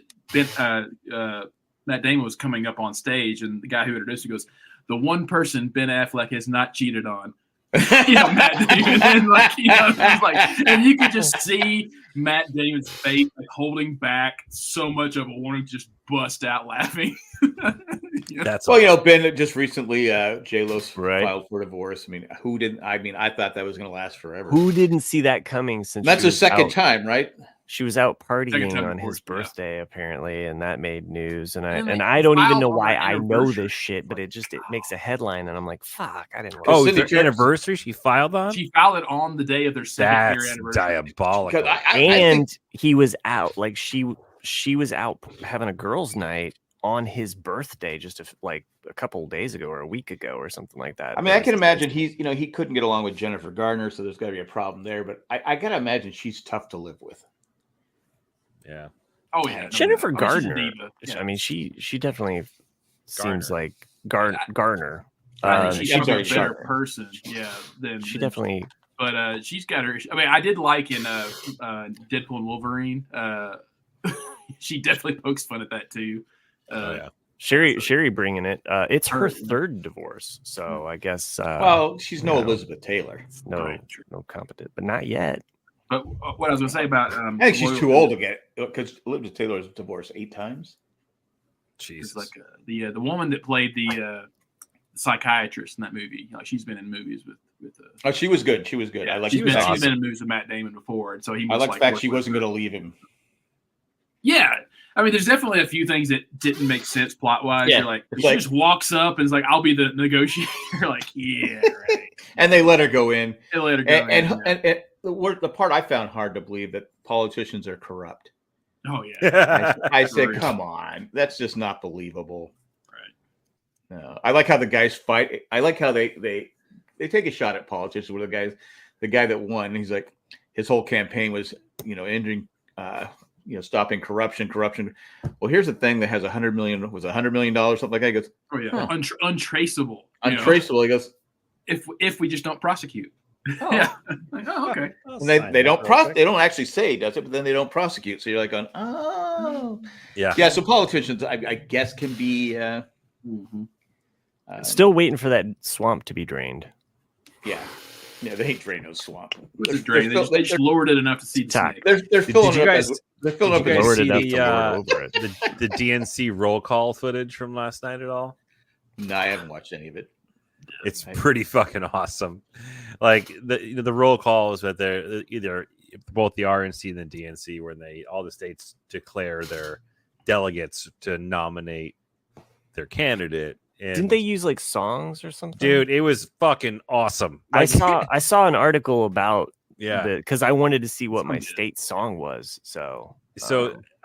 Matt Damon was coming up on stage, and the guy who introduced him goes, "The one person Ben Affleck has not cheated on." Matt Damon, and and you could just see Matt Damon's face holding back so much of a warning, just bust out laughing. That's Ben just recently J-Lo filed for divorce. I mean, who didn't? I mean, I thought that was going to last forever. Who didn't see that coming? Since that's the second time, right? She was out partying on his birthday, apparently, and that made news. And I don't even know why I know this shit, but it makes a headline, and I'm like, fuck, I didn't. Oh, their anniversavy she filed on? She filed it on the day of their second year anniversary. Diabolical. And he was out, like she was out having a girls' night on his birthday just a couple of days ago or a week ago or something like that. I mean, I can imagine he couldn't get along with Jennifer Garner, so there's got to be a problem there. But I got to imagine she's tough to live with. Yeah. Oh yeah. Jennifer Gardner. I mean, she definitely seems like Garner. She's a better person. Yeah. She definitely. But she's got her. I mean, I did like in Deadpool and Wolverine. She definitely pokes fun at that too. Sherry bringing it. It's her third divorce, so I guess. Well, she's no Elizabeth Taylor. No competent, but not yet. But what I was going to say about, I think she's too old to get it because Elizabeth Taylor was divorced 8 times. Jesus, like the woman that played the psychiatrist in that movie. She's been in movies with. Oh, she was good. She was good. Yeah, I like. She's been in movies with Matt Damon before, and so he. I like the fact she wasn't going to leave him. Yeah, I mean, there's definitely a few things that didn't make sense plot wise. Yeah, you're like, she just walks up and is like, "I'll be the negotiator." Like, yeah, right. And they let her go in. They let her go in. And the part I found hard to believe that politicians are corrupt. Oh yeah, I said, come on, that's just not believable. Right. No, I like how the guys fight. I like how they take a shot at politicians. Where the guy that won, he's like, his whole campaign was ending. Stopping corruption. Well, here's the thing that has $100 million, $100 million, something like that. He goes, oh yeah, untraceable. Untraceable. He goes, if we just don't prosecute. Oh. Yeah. Like, oh, okay. And they don't they don't actually say, does it? But then they don't prosecute. So you're like, oh, yeah. So politicians, I guess, can be. Still waiting for that swamp to be drained. Yeah. Yeah, they ain't drained no swamp. They just lowered it enough to see the snake. They're filling it up. They're filling up. Lowered it up to lower over it. The DNC roll call footage from last night at all? No, I haven't watched any of it. It's pretty fucking awesome. Like the roll call is that they're either both the RNC and the DNC, where all the states declare their delegates to nominate their candidate. And didn't they use like songs or something? Dude, it was fucking awesome. I saw an article about because I wanted to see what my did. state song was. So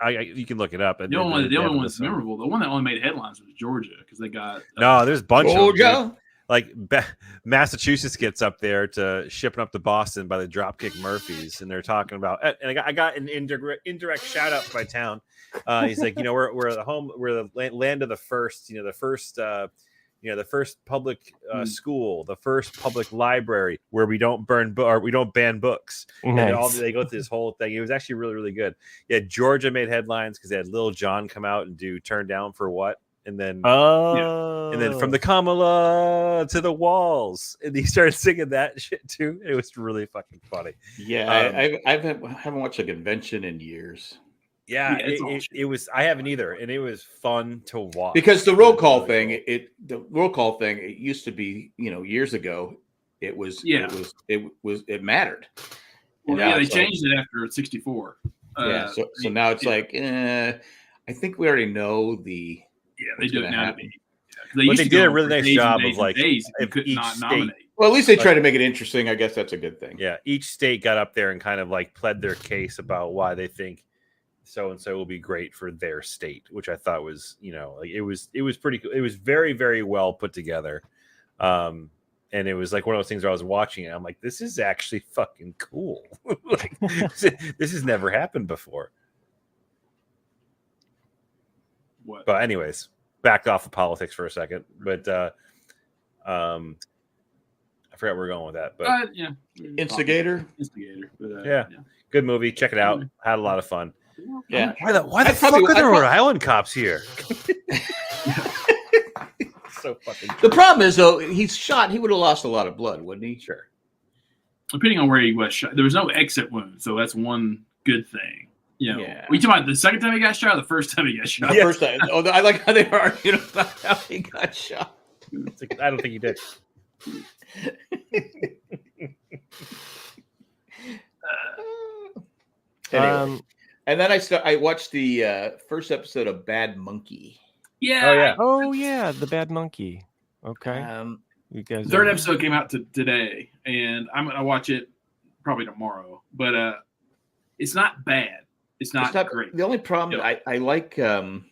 you can look it up. The only one that's memorable, the one that only made headlines was Georgia because they got no. There's a bunch Georgia. of them. Like Massachusetts gets up there to shipping up to Boston by the Dropkick Murphys, and they're talking about. And I got an indirect shout out to my town. He's like, we're the land of the first, the first public school, the first public library where we don't ban books. Nice. And they go through this whole thing. It was actually really, really good. Yeah, Georgia made headlines because they had Lil Jon come out and do "Turn Down for What." And then, and then from the Kamala to the walls, and he started singing that shit too. It was really fucking funny. Yeah, I haven't watched a convention in years. Yeah, it was. I haven't either, and it was fun to watch because the roll call thing. It used to be, years ago. It mattered, Well, yeah, they changed it after 64. So now it's like, I think we already know the. Yeah, they do it now. But they did a really nice job of like days if you could not nominate. Well, at least they try to make it interesting. I guess that's a good thing. Yeah, each state got up there and kind of like pled their case about why they think so and so will be great for their state, which I thought was, like it was pretty cool. It was very, very well put together. And it was like one of those things where I was watching it. I'm like, this is actually fucking cool. Like, this has never happened before. What? But anyways, back off of politics for a second. But I forgot where we're going with that. But Instigator. But, yeah, good movie. Check it out. Had a lot of fun. Yeah. Why the fuck are there Rhode Island cops here? So fucking. The problem is though, he's shot. He would have lost a lot of blood, wouldn't he? Sure. Depending on where he was shot, there was no exit wound, so that's one good thing. Yeah. Were you talking about the second time he got shot or the first time he got shot? The first time. Oh, I like how they were arguing about how he got shot. I don't think he did. Anyway. And then I watched the first episode of Bad Monkey. Yeah. Oh yeah, the Bad Monkey. Okay. You guys. Third episode came out today, and I'm gonna watch it probably tomorrow. But it's not bad. It's not great. The only problem I like. Why am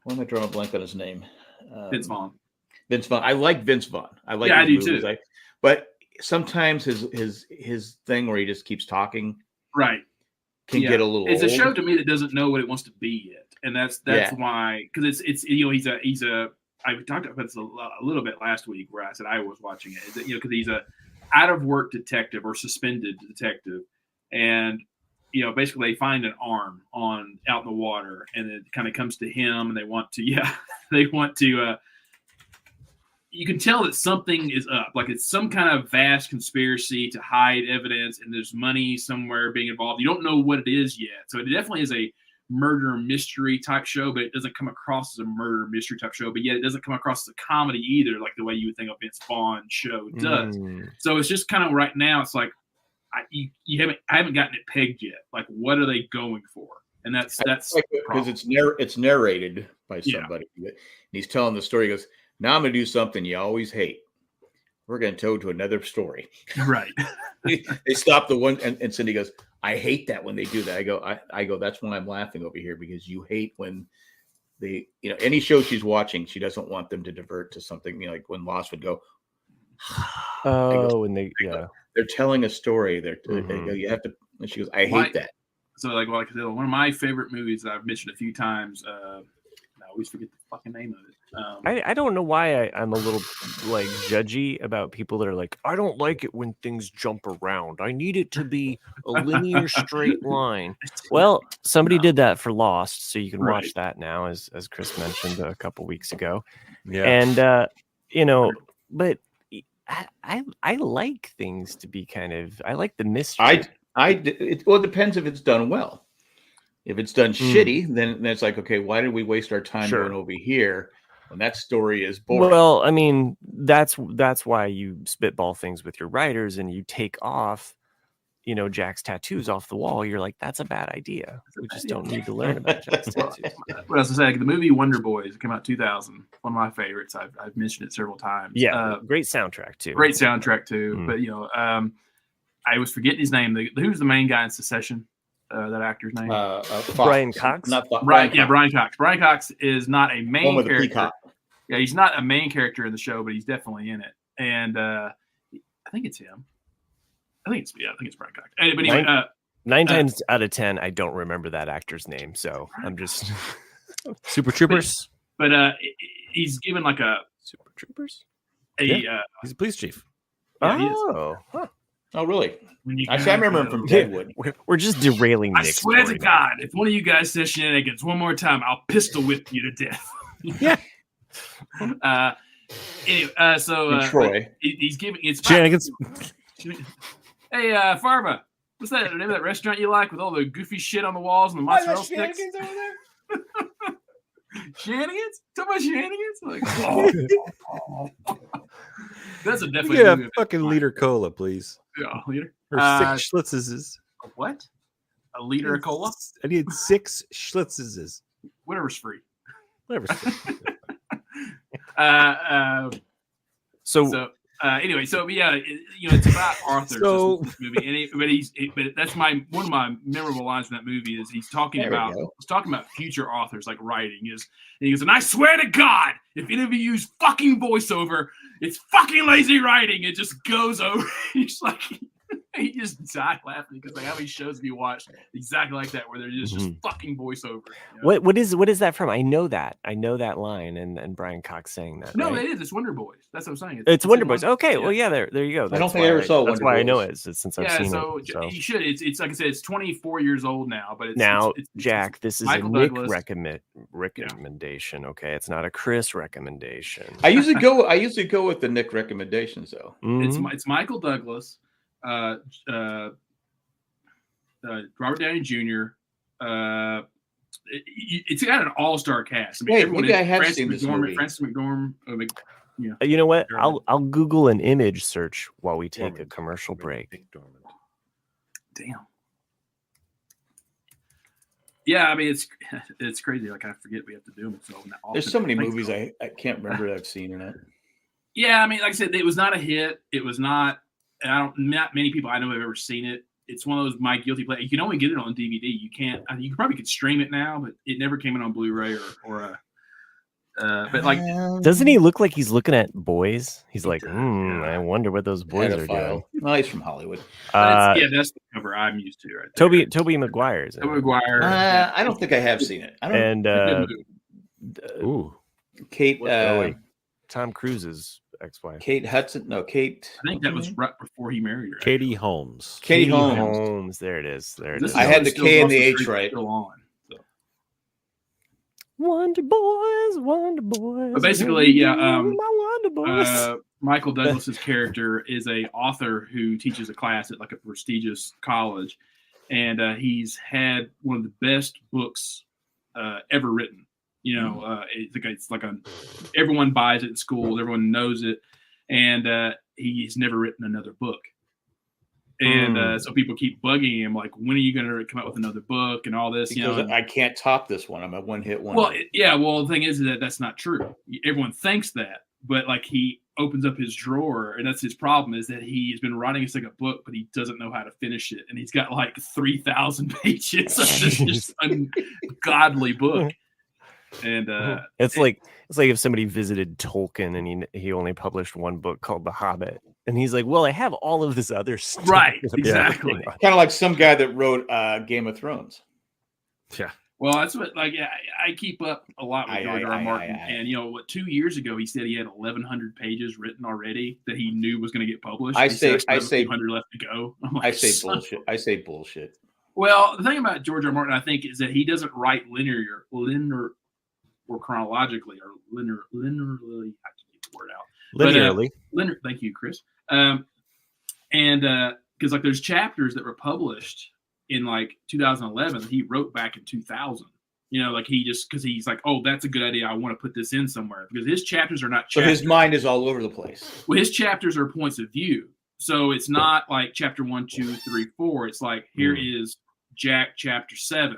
I drawing a blank on his name? Vince Vaughn. Vince Vaughn. I like Vince Vaughn. I like. Yeah, I do movies. too. But sometimes his thing where he just keeps talking. Right. Can get a little. It's old. a show to me that doesn't know what it wants to be yet, and that's why, because it's he's a. I talked about this a little bit last week where I said I was watching it. Is that, because he's a out of work detective or suspended detective, and basically they find an arm out in the water, and it kind of comes to him, and they want to you can tell that something is up. Like it's some kind of vast conspiracy to hide evidence, and there's money somewhere being involved. You don't know what it is yet. So it definitely is a murder mystery type show, but it doesn't come across as a murder mystery type show. But yet it doesn't come across as a comedy either, like the way you would think a Vince Vaughn show does. So it's just kind of right now, it's like I haven't gotten it pegged yet. Like what are they going for? And that's because it's narrated by somebody. Yeah. And he's telling the story. He goes, now I'm going to do something you always hate. We're going to go to another story. Right. They stop the one, and Cindy goes, I hate that when they do that. I go, that's why I'm laughing over here, because you hate when they, any show she's watching, she doesn't want them to divert to something, like when Lost would go. They're telling a story. They go, you have to, and she goes, I hate that. So like I said, one of my favorite movies that I've mentioned a few times, I always forget the fucking name of it. I don't know why I'm a little like judgy about people that are like, I don't like it when things jump around. I need it to be a linear straight line. Well, somebody did that for Lost, so you can watch that now, as Chris mentioned a couple weeks ago. Yeah, and but I like things to be I like the mystery. It depends if it's done well. If it's done shitty, then it's like, okay, why did we waste our time going over here when that story is boring? Well, I mean, that's why you spitball things with your writers and you take off, Jack's tattoos off the wall. You're like, that's a bad idea. We just don't need to learn about Jack's tattoos. What else to say? The movie Wonder Boys came out 2000. One of my favorites. I've mentioned it several times. Yeah, great soundtrack too. But I was forgetting his name. Who's the main guy in Succession? That actor's name? Brian Cox. Brian Cox. Brian Cox is not a main character. Yeah, he's not a main character in the show, but he's definitely in it. And I think it's him. I think it's Brian Cox. But anyway, 9 times out of 10, I don't remember that actor's name, so I'm just Super Troopers. But he's given like a Super Troopers. He's a police chief. Oh, oh, really? Actually, I remember him from Deadwood. We're just derailing. I swear to God, if one of you guys says shenanigans one more time, I'll pistol whip you to death. Yeah. Anyway, so Troy, he's giving it's shenanigans. Hey, Farba, what's that name of that restaurant you like with all the goofy shit on the walls and the mozzarella sticks? Over there? Shenanigans? Talk about shenanigans? Like, That's a definitely Yeah, fucking liter cola, please. Yeah, liter. Or 6 Schlitzes. What? A liter of cola? I need 6 Schlitzes. Whatever's free. Whatever's free. Anyway, it's about Arthur. This movie, but that's one of my memorable lines in that movie is he's talking about future authors like writing and he goes, and I swear to God, if any of you use fucking voiceover, it's fucking lazy writing. It just goes over. He's like. He just died laughing because how many shows have you watched exactly like that where they're just fucking voiceover? You know? What is that from? I know that line and Brian Cox saying that. No, right? it is. It's Wonder Boys. That's what I'm saying. It's Wonder Boys. Okay, well, yeah, there you go. I don't think I ever saw Wonder Boys. That's why I know it since I've seen it. So you should. It's like I said, it's 24 years old now. But Jack, this is Michael a Nick Douglas. recommendation. Okay, it's not a Chris recommendation. I usually go with the Nick recommendations though. It's Michael Douglas. Robert Downey Jr. It's got an all-star cast. I mean, maybe I have seen this movie. Francis McDormand. You know what? I'll Google an image search while we take a commercial break. Damn. Yeah, I mean it's crazy. Like I forget we have to do them. So there's so many movies I can't remember that I've seen in it. Yeah, I mean, like I said, it was not a hit. It was not. Not many people I know have ever seen it. It's one of those my guilty pleasures. You can only get it on DVD. You can't. You probably could stream it now, but it never came in on Blu-ray but like, doesn't he look like he's looking at boys? He's like, I wonder what those boys are doing. Well, he's from Hollywood. That's the cover I'm used to. Right there. Toby Maguire's. Toby Maguire. I don't think I have seen it. I don't. Kate. Tom Cruise's ex-wife. Kate Hudson. No, Kate. I think that was right before he married her. Katie Holmes. Katie Holmes. There it is. I had the K and the H right. Still on, so. Wonder Boys. But basically, my Wonder Boys. Michael Douglas's character is a author who teaches a class at like a prestigious college, and he's had one of the best books ever written. You know, it's like everyone buys it in schools, everyone knows it, and he's never written another book. And so people keep bugging him, like, when are you going to come out with another book and all this? Because I can't top this one. I'm a one-hit wonder. Well, the thing is that that's not true. Everyone thinks that, but like he opens up his drawer, and that's his problem is that he's been writing a second book, but he doesn't know how to finish it, and he's got like 3,000 pages of this just ungodly book. And it's like if somebody visited Tolkien and he only published one book called The Hobbit, and he's like, well, I have all of this other stuff. Right, exactly. Kind of like some guy that wrote Game of Thrones. Yeah. Well, that's what I keep up a lot with George R. R. Martin, and 2 years ago he said he had 1,100 pages written already that he knew was going to get published. I say 200 left to go. I say bullshit. Well, the thing about George R. R. Martin, I think, is that he doesn't write linear or chronologically or linearly. I can get the word out. Linearly. Thank you, Chris. And because like there's chapters that were published in like 2011 he wrote back in 2000. Like because he's like, oh, that's a good idea. I want to put this in somewhere because his chapters are not chapters. So his mind is all over the place. Well, his chapters are points of view. So it's not like chapter 1, 2, 3, 4. It's like here is Jack chapter 7.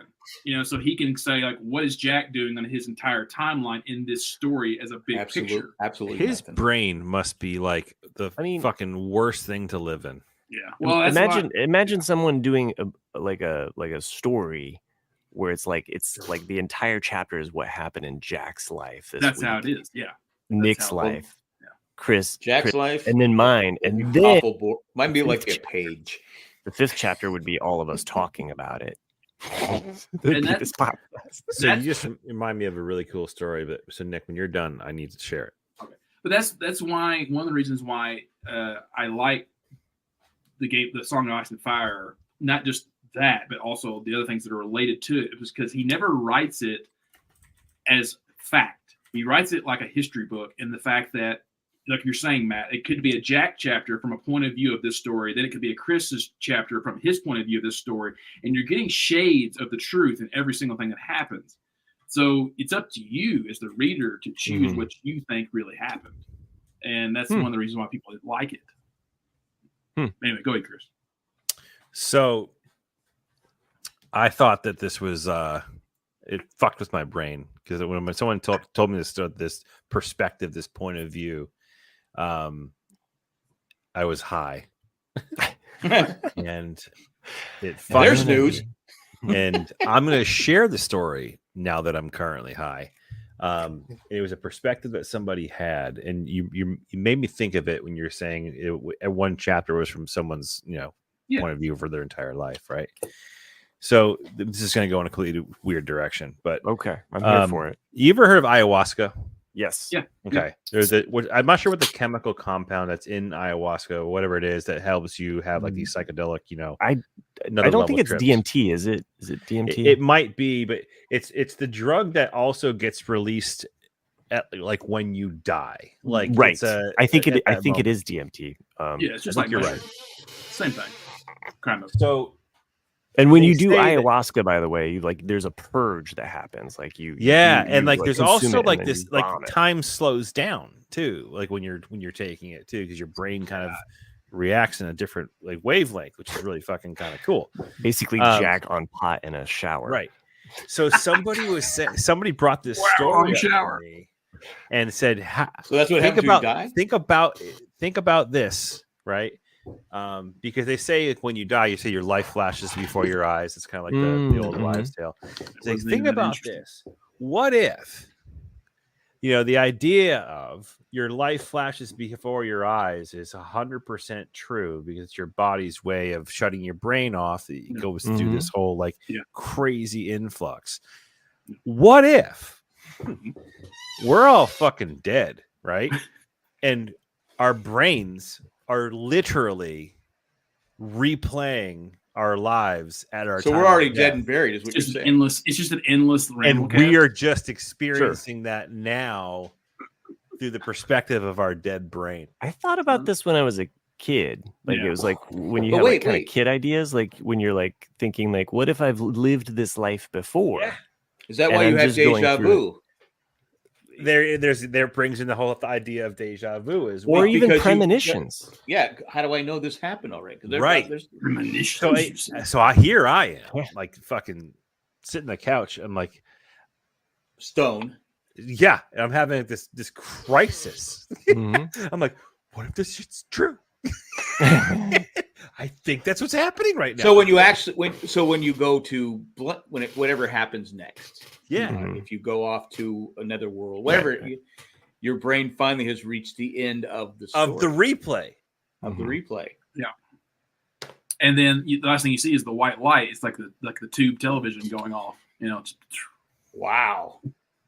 So he can say like, what is Jack doing on his entire timeline in this story as a big picture? Absolutely. His brain must be like the fucking worst thing to live in. Yeah. Well, imagine someone doing a story where it's like the entire chapter is what happened in Jack's life. That's how it is. Yeah. Nick's life. Jack's life, and then mine, and then might be like a page. The 5th chapter would be all of us talking about it. So you just remind me of a really cool story. But so Nick, when you're done, I need to share it. Okay, but that's why one of the reasons why I like the Song of Ice and Fire. Not just that, but also the other things that are related to it. It was because he never writes it as fact. He writes it like a history book, and the fact that, like you're saying, Matt, it could be a Jack chapter from a point of view of this story. Then it could be a Chris's chapter from his point of view of this story. And you're getting shades of the truth in every single thing that happens. So it's up to you as the reader to choose what you think really happened. and that's one of the reasons why people like it. Anyway, go ahead, Chris. So I thought that this was it fucked with my brain because when someone told me this perspective, this point of view, I was high. And there's news. And I'm going to share the story now that I'm currently high. It was a perspective that somebody had, and you made me think of it when you're saying one chapter was from someone's point of view for their entire life, right? So this is going to go in a completely weird direction, but okay, I'm here for it. You ever heard of ayahuasca? Yes. Yeah. Okay. There's I'm not sure what the chemical compound that's in ayahuasca or whatever it is that helps you have like these psychedelic, I don't think it's trips. DMT. Is it DMT? It might be, but it's the drug that also gets released at like when you die. Like right. I think it is DMT. It's just like you're right. Same thing. Kind of. So. And when you do ayahuasca, by the way, there's a purge that happens. Like and like there's also like this, like time slows down too. Like when you're taking it too, because your brain kind of reacts in a different like wavelength, which is really fucking kind of cool. Basically, jack on pot in a shower, right? So somebody brought this story up to me and said, "So that's what happens when you die." Think about this, right? Because they say when you die, you say your life flashes before your eyes. It's kind of like the old wives' tale. So think about this. What if, the idea of your life flashes before your eyes is 100% true because it's your body's way of shutting your brain off. It goes through this whole crazy influx. What if we're all fucking dead, right? And our brains are literally replaying our lives at our so time we're already dead and buried is what you're saying. It's just an endless and we are just experiencing that now through the perspective of our dead brain. I thought about this when I was a kid. Like it was like when you have kind of kid ideas, like when you're like thinking like, what if I've lived this life before? Yeah. Is that why you have deja vu? There brings in the whole idea of deja vu as well, or even premonitions. How do I know this happened already? Right. There's premonitions. So I am like fucking sitting on the couch. I'm like stone. Yeah, I'm having this crisis. I'm like, what if this shit's true? I think that's what's happening right now. So when you go to whatever happens next, if you go off to another world, whatever, your brain finally has reached the end of the story. of the replay. Yeah, and then the last thing you see is the white light. It's like the tube television going off. Wow.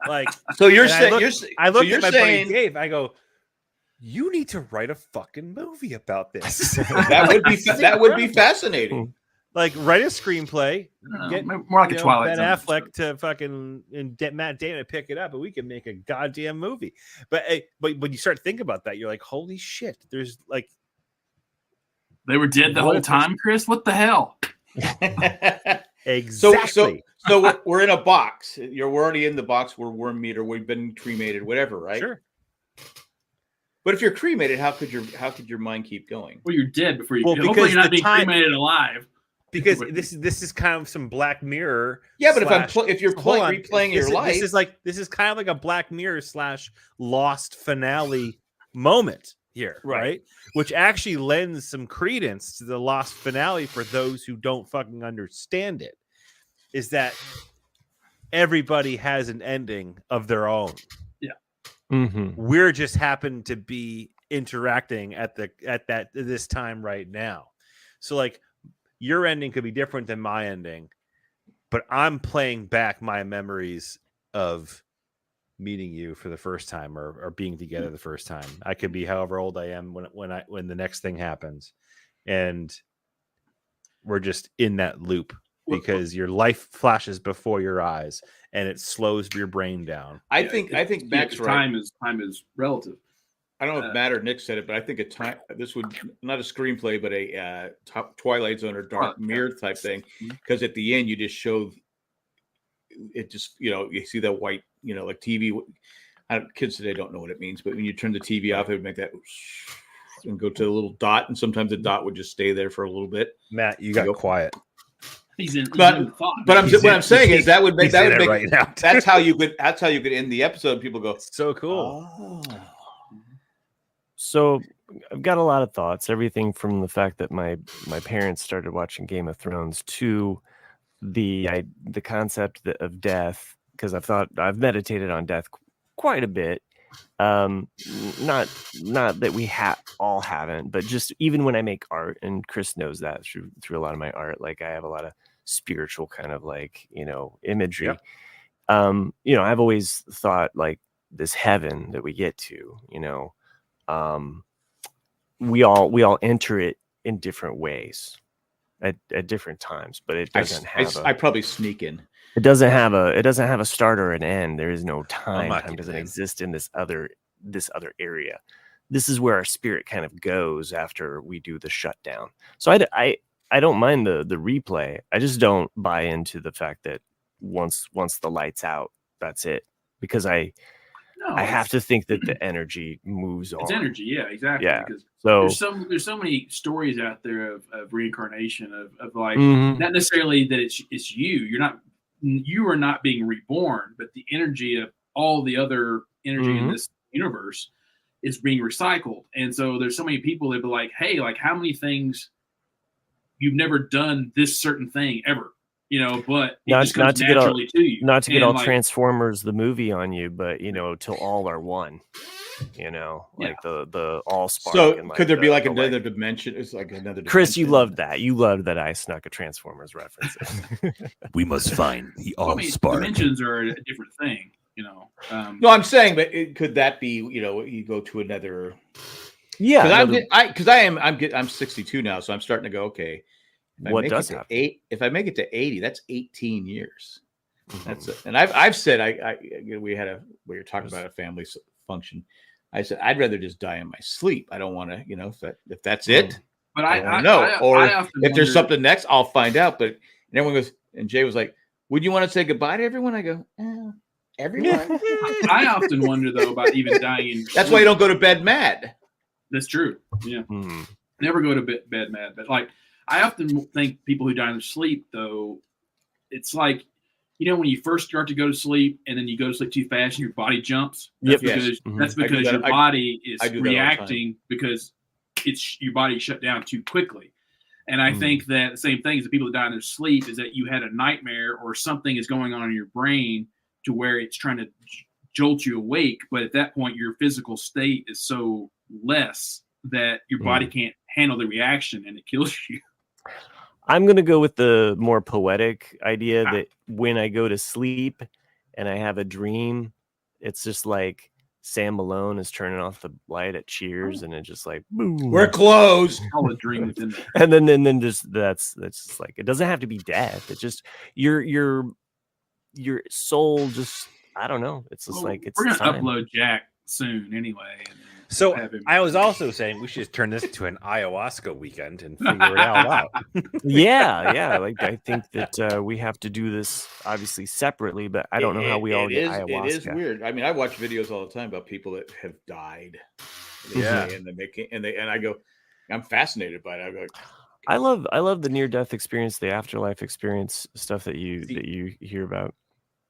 Like so you're saying I look at my buddy Dave. I go, you need to write a fucking movie about this. that would be fascinating. Like write a screenplay, get more like a Twilight Ben Affleck to fucking and Matt Damon to pick it up, and we can make a goddamn movie. But when you start thinking about that, you're like, holy shit! There's like they were dead the whole time, Chris. What the hell? Exactly. So we're in a box. We're already in the box. We're worm meat or we've been cremated, whatever, right? Sure. But if you're cremated, how could your mind keep going? Well, you're dead before you. Hopefully, you're not being cremated alive. Because this is kind of some Black Mirror. Yeah, but if you're replaying your life, this is kind of like a Black Mirror / Lost finale moment here, right? Which actually lends some credence to the Lost finale for those who don't fucking understand it. Is that everybody has an ending of their own? Yeah, we're just happen to be interacting at this time right now. So like. Your ending could be different than my ending, but I'm playing back my memories of meeting you for the first time or being together the first time. I could be however old I am when the next thing happens, and we're just in that loop because your life flashes before your eyes and it slows your brain down. I think Max right. Time is relative. I don't know if Matt or Nick said it, but I think this would not a screenplay, but a Twilight Zone or Dark Mirror type thing. Because at the end, you just show it. Just you see that white, like TV, kids today don't know what it means, but when you turn the TV off, it would make that and go to a little dot, and sometimes the dot would just stay there for a little bit. Matt, you got quiet. What I'm saying is that would make right now. That's how you could end the episode. People go, so cool. Oh. So I've got a lot of thoughts. Everything from the fact that my parents started watching Game of Thrones to the concept of death, because I've meditated on death quite a bit. Not that we all haven't, but just even when I make art, and Chris knows that through a lot of my art, like I have a lot of spiritual kind of like, imagery. Yep. I've always thought like this heaven that we get to, we all enter it in different ways at different times, but it doesn't have I probably sneak in. It doesn't have a start or an end. There is no time. Time doesn't exist in this other area. This is where our spirit kind of goes after we do the shutdown. So I don't mind the replay. I just don't buy into the fact that once the light's out, that's it. Because I have to think that the energy moves on. It's energy, yeah, exactly. Yeah. Because so there's so many stories out there of reincarnation of like not necessarily that it's you. You are not being reborn, but the energy of all the other energy in this universe is being recycled. And so there's so many people that be like, hey, like how many things you've never done this certain thing ever, but it just comes naturally to you. Not to get all like, Transformers the movie on you, but till all are one. Like the all spark. So and like could there be like another dimension? It's like another dimension. Chris, you loved that. You loved that I snuck a Transformers reference. We must find the all spark. Dimensions are a different thing, No, I'm saying, but could that be? You go to another. Yeah, because I'm 62 now, so I'm starting to go. Okay, if I make it to 80, that's 18 years. That's it. And I've said we were talking about a family function. I said I'd rather just die in my sleep. I don't want to, if that's it. But I don't know. Or if there's something next, I'll find out. But everyone goes, and Jay was like, "Would you want to say goodbye to everyone?" I go, everyone. I often wonder though about even dying in. That's why you don't go to bed mad. That's true. Yeah. Never go to bed mad. But like, I often think people who die in their sleep, though, it's like, when you first start to go to sleep and then you go to sleep too fast and your body jumps. That's because your body is reacting because your body shut down too quickly. And I think that the same thing as the people that die in their sleep is that you had a nightmare or something is going on in your brain to where it's trying to jolt you awake. But at that point, your physical state is so less that your body can't handle the reaction and it kills you. I'm going to go with the more poetic idea that when I go to sleep and I have a dream, it's just like Sam Malone is turning off the light at Cheers and it's just like, boom. We're closed. All the dream within that. And then just that's just like, it doesn't have to be death. It's just your soul just, I don't know. It's just like, it's we're going to upload Jack soon anyway. So I was also saying we should just turn this into an ayahuasca weekend and figure it all out. Yeah. Like I think that we have to do this obviously separately, but I don't know how we all get ayahuasca. It is weird. I mean, I watch videos all the time about people that have died. And I go, I'm fascinated by it. I go, I love the near-death experience, the afterlife experience stuff that you hear about.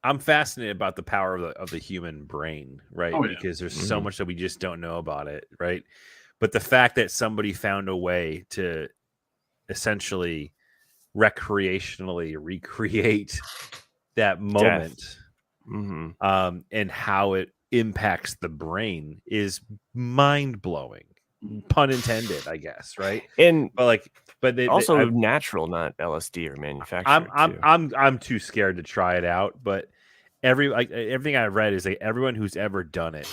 I'm fascinated about the power of the human brain, right? Oh, yeah. Because there's so much that we just don't know about it, right? But the fact that somebody found a way to essentially recreationally recreate that moment, and how it impacts the brain is mind-blowing. Pun intended, I guess, right? But also natural, not LSD or manufactured. I'm too scared to try it out, but everything I've read is like everyone who's ever done it,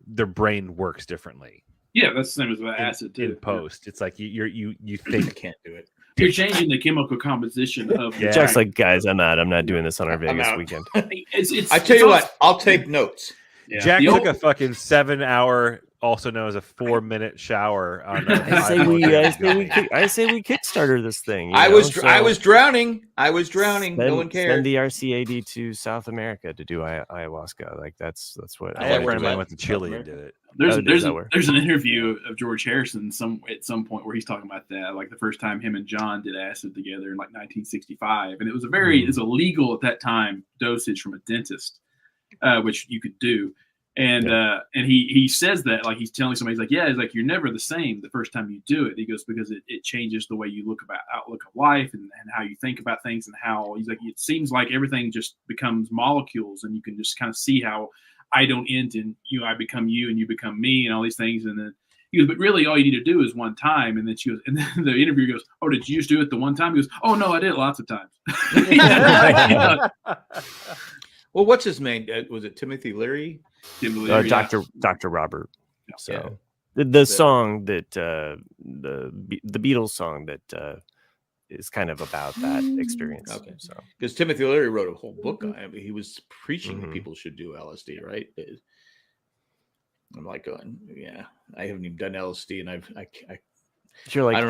their brain works differently. Yeah, that's the same as acid too. In post, it's like you think you can't do it. You're changing the chemical composition of. Yeah. Jack's like, guys, I'm not doing this on our Vegas weekend. I tell you what, I'll take notes. Yeah. Jack took a fucking 7-hour also known as a 4-minute shower. On I say we Kickstarter this thing. I was drowning. No one cared. Send the RCAD to South America to do ayahuasca. Like that's what I went to Chile and did it. There's an interview of George Harrison at some point where he's talking about that, like the first time him and John did acid together in like 1965, and it was it's a legal at that time dosage from a dentist, which you could do. And he says that, like, he's telling somebody, he's like, yeah, he's like, you're never the same the first time you do it. He goes, because it changes the way you outlook of life and how you think about things, and how he's like, it seems like everything just becomes molecules, and you can just kind of see how I don't end in you, I become you, and you become me, and all these things. And then he goes, but really all you need to do is one time. And then she goes, and then the interviewer goes, oh, did you just do it the one time? He goes, oh no, I did it lots of times. Well, what's his name? Was it Timothy Leary? Dr. Robert. Yeah. So the song that the Beatles song that is kind of about that experience. Okay, so because Timothy Leary wrote a whole book on it, he was preaching that people should do LSD, right? I'm like going, yeah, I haven't even done LSD, and you're like, I don't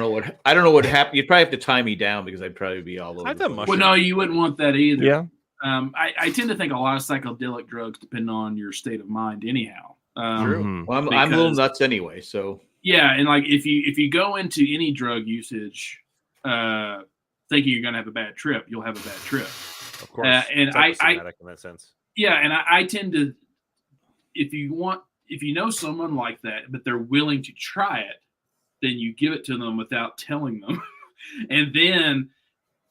know what happened. You'd probably have to tie me down because I'd probably be all over. Well, no, you wouldn't want that either. Yeah. I tend to think a lot of psychedelic drugs depend on your state of mind anyhow. True. Well, I'm a little nuts anyway, so yeah. And like if you go into any drug usage thinking you're going to have a bad trip, you'll have a bad trip. Of course. And I in that sense. Yeah, and I tend to, if you know someone like that, but they're willing to try it, then you give it to them without telling them, and then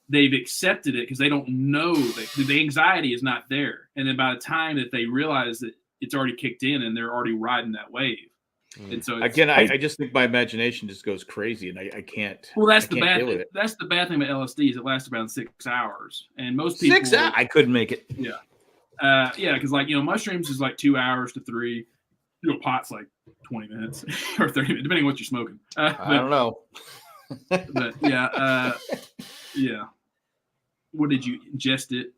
they've accepted it because they don't know that the anxiety is not there. And then by the time that they realize that it's already kicked in and they're already riding that wave. And so again, I just think my imagination just goes crazy and I can't. Well, that's the bad thing. That's the bad thing about LSD is it lasts around 6 hours. And most people 6 hours? I couldn't make it. Yeah. Because like, mushrooms is like 2 hours to 3. Pot's like 20 minutes or 30 minutes, depending on what you're smoking. I don't know. But yeah. Yeah. What did you ingest it?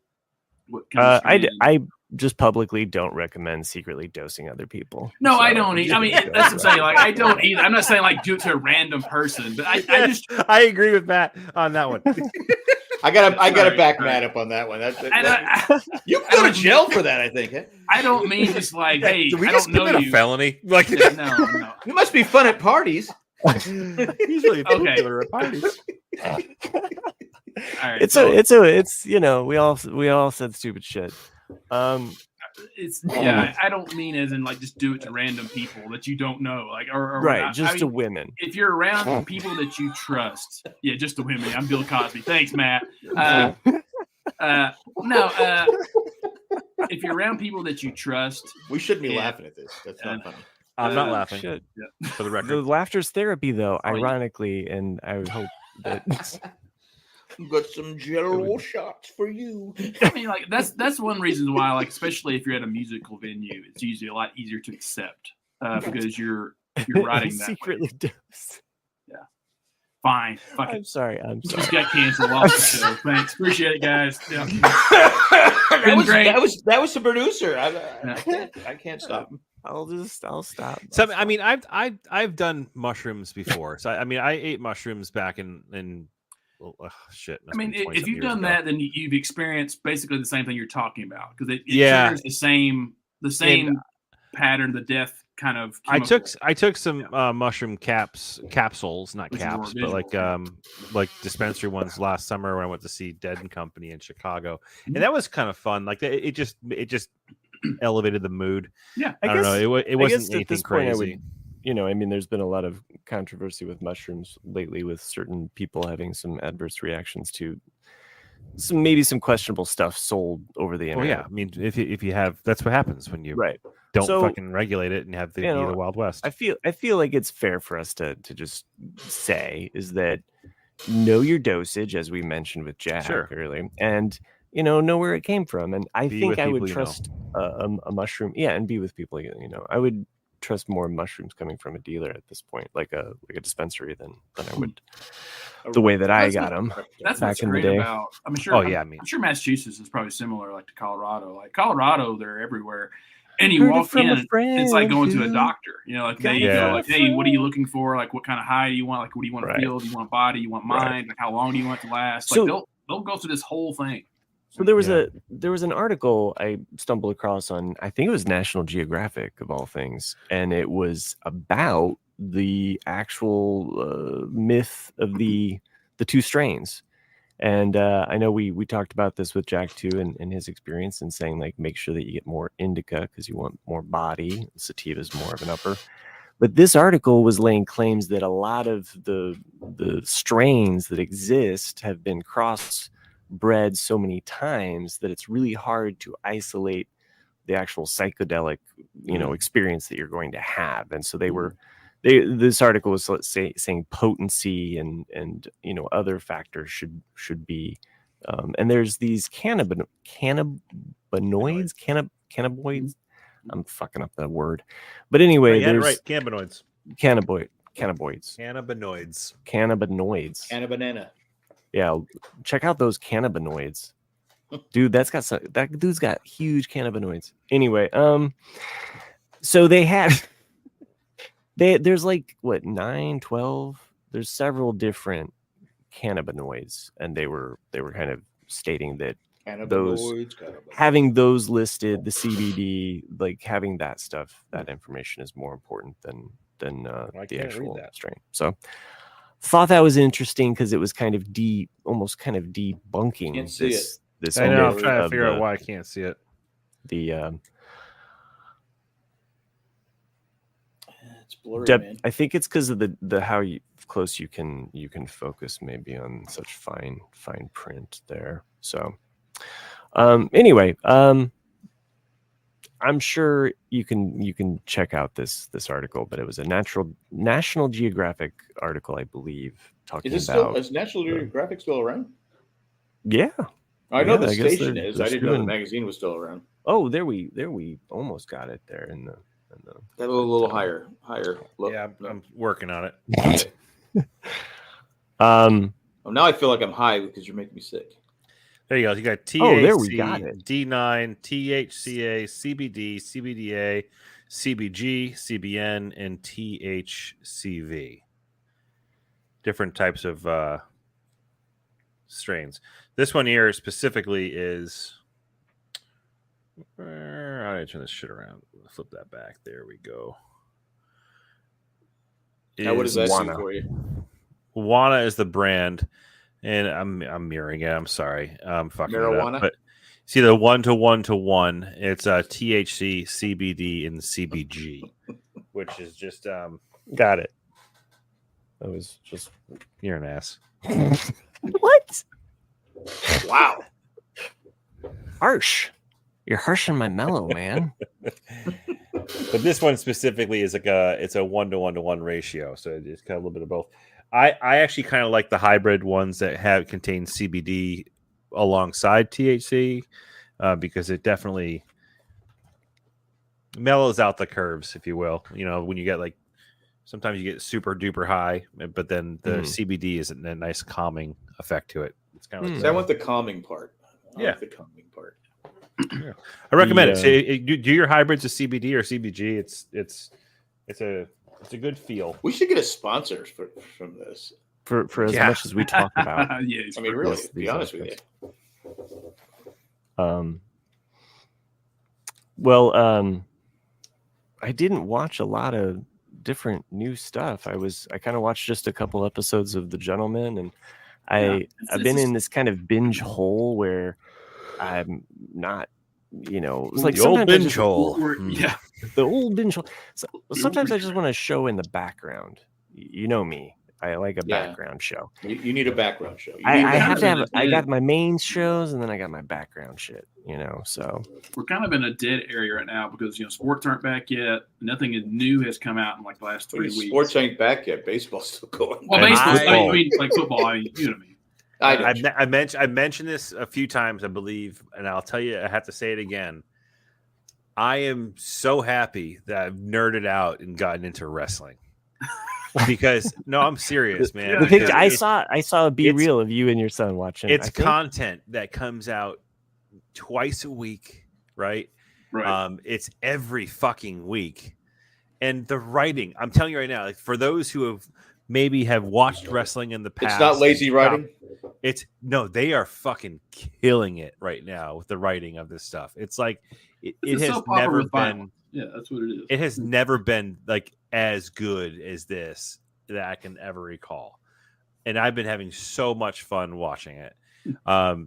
What kind of I just publicly don't recommend secretly dosing other people. No, so I don't eat. I mean, that's what I'm saying. Like, I don't eat. I'm not saying like do it to a random person, but I agree with Matt on that one. I gotta back Matt up on that one. You go to jail for that, I think. I don't mean just like, hey, do we just commit a felony? Like, no. You must be fun at parties. He's really popular at parties. All right, it's we all said stupid shit. I don't mean as in like just do it to random people that you don't know, like or right, not. just to women. If you're around people that you trust, yeah, just to women. I'm Bill Cosby. Thanks, Matt. If you're around people that you trust, we shouldn't be laughing at this. That's not funny. I'm not laughing. Yeah. For the record, the laughter's therapy, though. Ironically, and I would hope that. Got some Jello shots for you. I mean, like that's one reason why, like, especially if you're at a musical venue, it's usually a lot easier to accept because you're writing that secretly dose. Yeah, fine. Fuck I'm sorry. Just got canceled off the show. Thanks, appreciate it, guys. Yeah. that was the producer. I can't stop him. I'll stop. So I mean, I've done mushrooms before. So I mean, I ate mushrooms back in. Well, shit. I mean, if you've done that, then you've experienced basically the same thing you're talking about because it shares the same pattern, the death kind of. Chemical. I took some mushroom capsules, not caps, but like dispensary ones last summer when I went to see Dead and Company in Chicago, and that was kind of fun. Like it just elevated the mood. Yeah, I don't know. It wasn't anything crazy. I mean, there's been a lot of controversy with mushrooms lately with certain people having some adverse reactions to maybe some questionable stuff sold over the internet. Well, yeah. I mean, if you have, that's what happens when you don't fucking regulate it and have the Wild West. I feel like it's fair for us to just say is that know your dosage, as we mentioned with Jack earlier, and know where it came from. And I think I would trust a mushroom. Yeah, and be with people. I would trust more mushrooms coming from a dealer at this point, like a dispensary, than I would the way that I got them. That's back what's in great the day. About. I'm sure. I'm sure Massachusetts is probably similar, like to Colorado. Like Colorado, they're everywhere, And you walk in, it's like going to a doctor. You know, like they go like, hey, what are you looking for? Like, what kind of high do you want? Like, what do you want to feel? Do you want body? You want mind? Like, how long do you want it to last? Like, they'll go through this whole thing. So there was an article I stumbled across on, I think it was National Geographic of all things, and it was about the actual myth of the two strains. And I know we talked about this with Jack too, and his experience in saying like make sure that you get more indica because you want more body. Sativa is more of an upper. But this article was laying claims that a lot of the strains that exist have been crossbred so many times that it's really hard to isolate the actual psychedelic, experience that you're going to have. And so this article was saying potency and other factors should be, and there's these cannabinoids. I'm fucking up that word, but anyway, there's cannabinoids. Cannabanana. Yeah, check out those cannabinoids, dude. That dude's got huge cannabinoids. Anyway, so they had. There's like 9, 12. There's several different cannabinoids, and they were kind of stating that having those listed, the CBD, like having that stuff, that information is more important than the actual strain. So thought that was interesting because it was kind of almost kind of debunking this. I know. I'm trying to figure out why I can't see it. Blurry, man. I think it's because of the how close you can focus maybe on such fine print there. So anyway, I'm sure you can check out this article, but it was a National Geographic article, I believe, talking about. Is National Geographic still around? Yeah, I know the station is. I didn't know the magazine was still around. Oh, there we almost got it there in the. Got a little higher. Look. Yeah, I'm working on it. Now I feel like I'm high because you're making me sick. There you go. You got THC, there we got it. D9, THCA, CBD, CBDA, CBG, CBN, and THCV. Different types of strains. This one here specifically is. How do I turn this shit around? Flip that back. There we go. Now, what does that do for you? Wana is the brand, and I'm mirroring it. I'm sorry. I'm fucking marijuana. It up. But see the 1-to-1-to-1. It's THC, CBD, and CBG, which is just got it. That was just you're an ass. What? Wow. Harsh. You're harshing my mellow, man. But this one specifically is it's a 1-to-1-to-1 ratio, so it's kind of a little bit of both. I actually kind of like the hybrid ones that contain CBD alongside THC because it definitely mellows out the curves, if you will. When you get sometimes you get super duper high, but then the CBD is a nice calming effect to it. It's kind of like I want the calming part. I like the calming part. Yeah. I recommend it. Do your hybrids of CBD or CBG. It's a good feel. We should get a sponsor from this for as much as we talk about. Yeah, I mean, really, to be honest with you. Well, I didn't watch a lot of different new stuff. I kind of watched just a couple episodes of The Gentleman, and I've been in this kind of binge hole where I'm not, it's like the old binge hole. Yeah, the old binge hole. So sometimes I just want a show in the background. You know me. I like a background show. You need a background show. I have to have. I got my main shows, and then I got my background shit. So we're kind of in a dead area right now because sports aren't back yet. Nothing new has come out in the last 3 weeks. Sports ain't back yet. Baseball's still going. Well, baseball. I mean, like football. I mean, you know what I mean. I mentioned this a few times, I believe, and I'll tell you, I have to say it again. I am so happy that I've nerded out and gotten into wrestling. Because I'm serious, man. I saw a Be Real of you and your son watching. It's content that comes out twice a week, right? Right. It's every fucking week. And the writing, I'm telling you right now, like for those who have maybe watched wrestling in the past, it's not lazy writing. They are fucking killing it right now with the writing of this stuff. It's like it has never been. Yeah, that's what it is. It has never been like as good as this that I can ever recall. And I've been having so much fun watching it.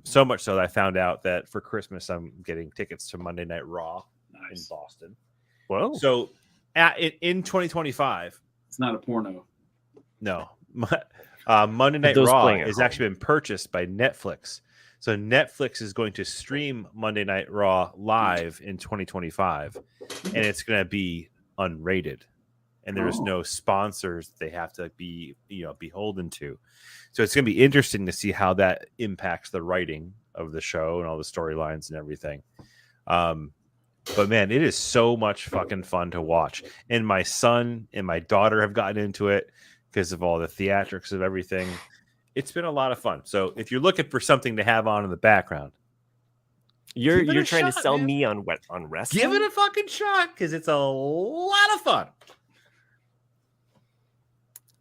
So much so that I found out that for Christmas I'm getting tickets to Monday Night Raw in Boston. Whoa! So in 2025, it's not a porno. No, Monday Night Raw has actually been purchased by Netflix. So Netflix is going to stream Monday Night Raw live in 2025, and it's going to be unrated, and there's no sponsors they have to be beholden to. So it's going to be interesting to see how that impacts the writing of the show and all the storylines and everything. But man, it is so much fucking fun to watch. And my son and my daughter have gotten into it because of all the theatrics of everything. It's been a lot of fun. So if you're looking for something to have on in the background, you're trying to sell me on wrestling. Give it a fucking shot because it's a lot of fun.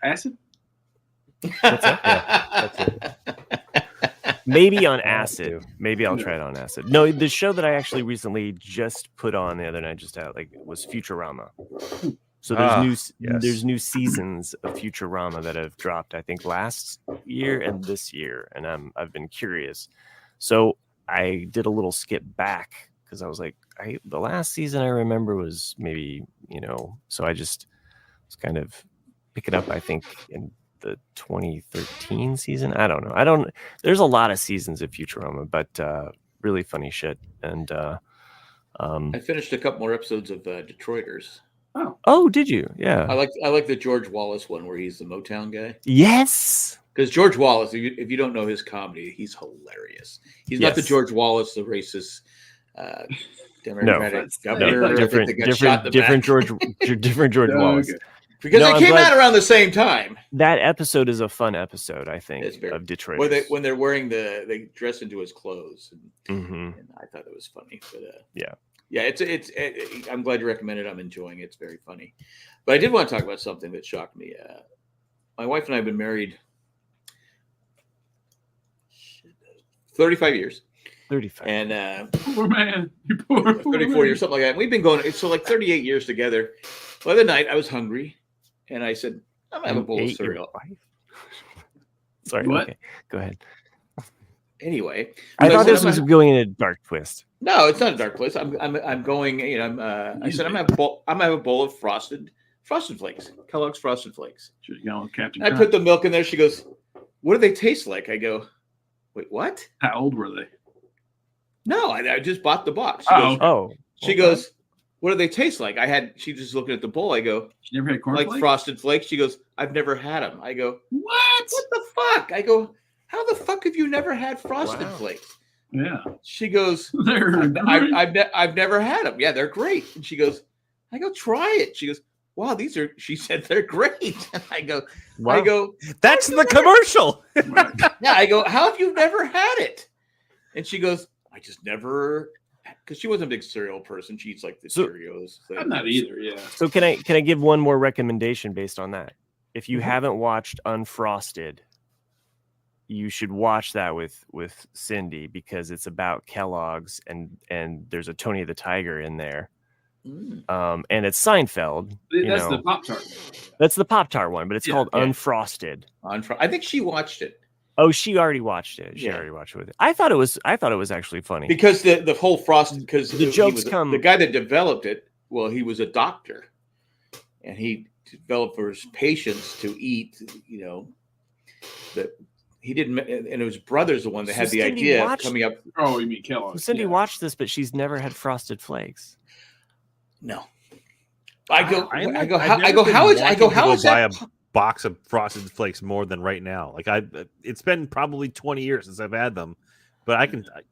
Acid? That's it. Yeah, that's it. Maybe on acid. Maybe I'll try it on acid. No, the show that I actually recently just put on the other night, was Futurama. So there's new seasons of Futurama that have dropped, I think, last year and this year, and I've been curious. So I did a little skip back because I was like, the last season I remember was maybe, so I just was kind of picking up, I think, in the 2013 season. I don't know. There's a lot of seasons of Futurama, but really funny shit. And I finished a couple more episodes of Detroiters. Oh, did you? Yeah. I like the George Wallace one where he's the Motown guy. Yes. Because George Wallace, if you don't know his comedy, he's hilarious. He's not the George Wallace, the racist Democratic governor. Different George Wallace. Because they came out around the same time. That episode is a fun episode, I think, of Detroit. When they're wearing they dress into his clothes, and I thought it was funny. But yeah, it's. I'm glad you recommended it. I'm enjoying it. It's very funny. But I did want to talk about something that shocked me. My wife and I have been married 35 years. 35. And poor man. 34 years, something like that. And we've been going, so like 38 years together. Well, the other night I was hungry and I said, I'm going to have a bowl of cereal. Sorry. What? Okay. Go ahead. Anyway. I thought this was going in a dark twist. No, it's not a dark twist. I'm going, I said, I'm going to have a bowl of Frosted Flakes, Kellogg's Frosted Flakes. Captain I put the milk in there. She goes, what do they taste like? I go, wait, what? How old were they? No, I just bought the box. She goes, what do they taste like? She just looking at the bowl. I go, she never had cornflakes? Like Frosted Flakes. She goes, I've never had them. I go, what the fuck? I go, how the fuck have you never had Frosted Flakes? Yeah. She goes, I've never had them. Yeah, they're great. And she goes, I go, try it. She goes, wow, she said they're great. And I go, that's the commercial. Yeah, I go, how have you never had it? And she goes, I just never, because she wasn't a big cereal person. She eats like the Cheerios. I'm not either. Yeah. So can I give one more recommendation based on that? If you haven't watched Unfrosted, you should watch that with Cindy because it's about Kellogg's and there's a Tony the Tiger in there. And it's Seinfeld. That's the Pop-Tart. That's the Pop-Tart one, but it's called Unfrosted. I think she watched it. Oh, she already watched it. She already watched it with it. I thought it was actually funny because the whole Frosted, because the jokes come. The guy that developed it, well, he was a doctor, and he developed for his patients to eat. That he didn't, and it was brothers the one that had the idea coming up. Oh, you mean Kellogg's? Cindy watched this, but she's never had Frosted Flakes. No. How is that? A box of Frosted Flakes more than right now. Like it's been probably 20 years since I've had them, but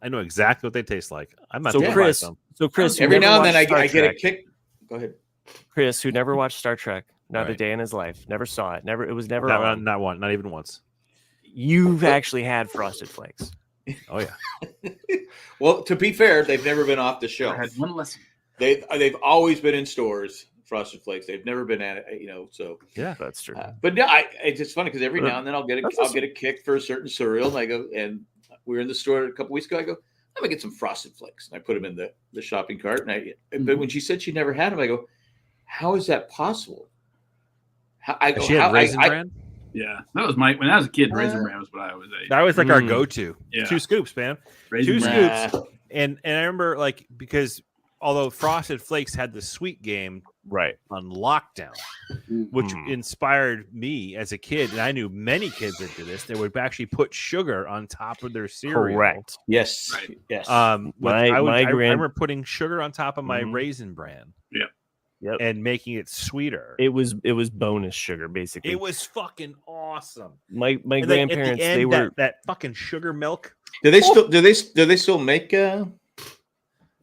I know exactly what they taste like. I'm not Chris. Every now and then I get a kick. Go ahead. Chris, who never watched Star Trek, not a day in his life, never saw it. It was never on. Not even once. You've actually had Frosted Flakes. Oh yeah. Well, to be fair, they've never been off the show. I had one lesson. They've always been in stores. Frosted Flakes. They've never been at it, So yeah, that's true. But no, it's just funny because every now and then I'll get a kick for a certain cereal, and I go. And we were in the store a couple weeks ago. I go, I'm gonna get some Frosted Flakes, and I put them in the shopping cart. But when she said she never had them, I go, how is that possible? She had Raisin Bran. Yeah, that was when I was a kid. Raisin Bran was what I always ate. That was like our go-to. Yeah. 2 scoops, man. Raisin 2 Bran. scoops. And I remember because although Frosted Flakes had the sweet game on lockdown, which inspired me as a kid, and I knew many kids that did this, they would actually put sugar on top of their cereal. Correct. Yes. Right. Yes. I remember putting sugar on top of my Raisin Bran. Yeah. Yep. And making it sweeter. It was bonus sugar, basically. It was fucking awesome. My grandparents, they were that fucking sugar milk. Do they still make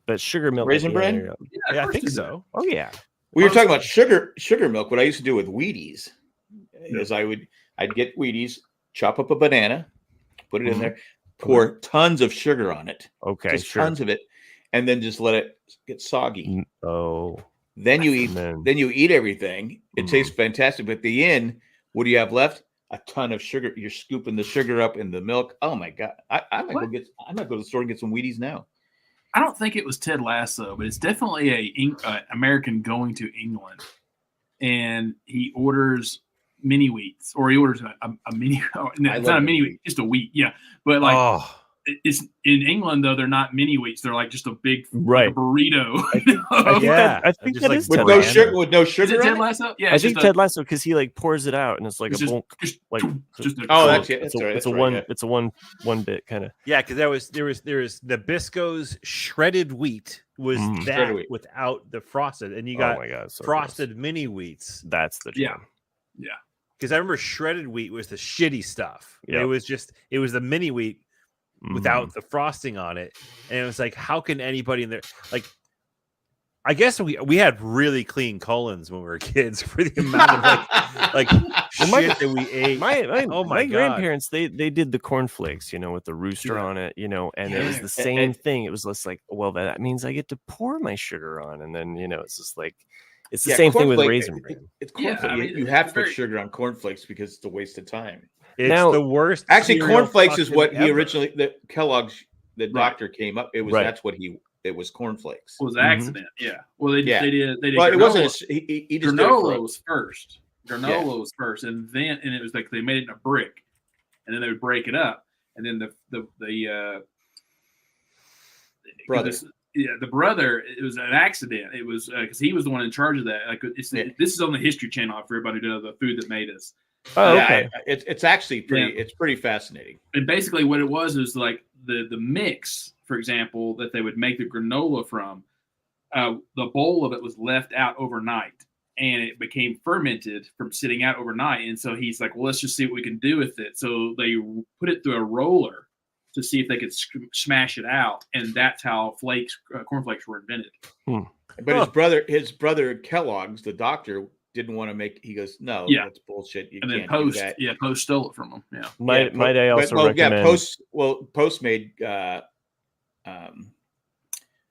but sugar milk Raisin Bran? Yeah, I think so. Oh yeah. We were talking about sugar milk. What I used to do with Wheaties is I'd get Wheaties, chop up a banana, put it in there, pour tons of sugar on it. Okay, just tons of it, and then just let it get soggy. Oh. Then you eat everything. It tastes fantastic. But at the end, what do you have left? A ton of sugar. You're scooping the sugar up in the milk. Oh my God. I might go to the store and get some Wheaties now. I don't think it was Ted Lasso, but it's definitely a American going to England, and he orders mini wheats, or he orders a mini. It's not a mini wheat, just a wheat. Yeah, but like it's in England though. They're not mini wheats. They're like just a big burrito. I think that is with no sugar. With no sugar. Is it Ted Lasso? Yeah, I think Ted Lasso because he like pours it out and it's like a bulk. It's a one bit kind of. Yeah, because there was Nabisco's shredded wheat was that without the frosted, and you got frosted mini wheats. That's the jam. Yeah. Because I remember shredded wheat was the shitty stuff. Yep. It was the mini wheat without the frosting on it, and it was like, how can anybody in there like? I guess we had really clean colons when we were kids for the amount of like shit that we ate. My grandparents they did the cornflakes, with the rooster on it, and it was the same thing. It was just like, well, that means I get to pour my sugar on, and then it's just like it's the same thing with Raisin Bran. It's cornflakes. You have to put sugar on cornflakes because it's a waste of time. It's the worst. Actually, cornflakes is what he originally Kellogg's doctor came up. It was that's what it was cornflakes. It was an accident. Yeah. Well, they did. Well, it wasn't. He just granola was first. Granola was first, and it was like they made it in a brick, and then they would break it up, and then the brother. The brother. It was an accident. It was because he was the one in charge of that. Like this is on the History Channel for everybody to know the food that made us. Oh, okay. It's actually pretty. Yeah. It's pretty fascinating. And basically, what it was like the mix, for example, that they would make the granola from. The bowl of it was left out overnight, and it became fermented from sitting out overnight. And so he's like, "Well, let's just see what we can do with it." So they put it through a roller to see if they could smash it out, and that's how cornflakes were invented. But his brother Kellogg's, the doctor, didn't want to make. He goes, "No, that's bullshit. You can't do that." Yeah, Post stole it from him. Yeah, might I also recommend? Post made grape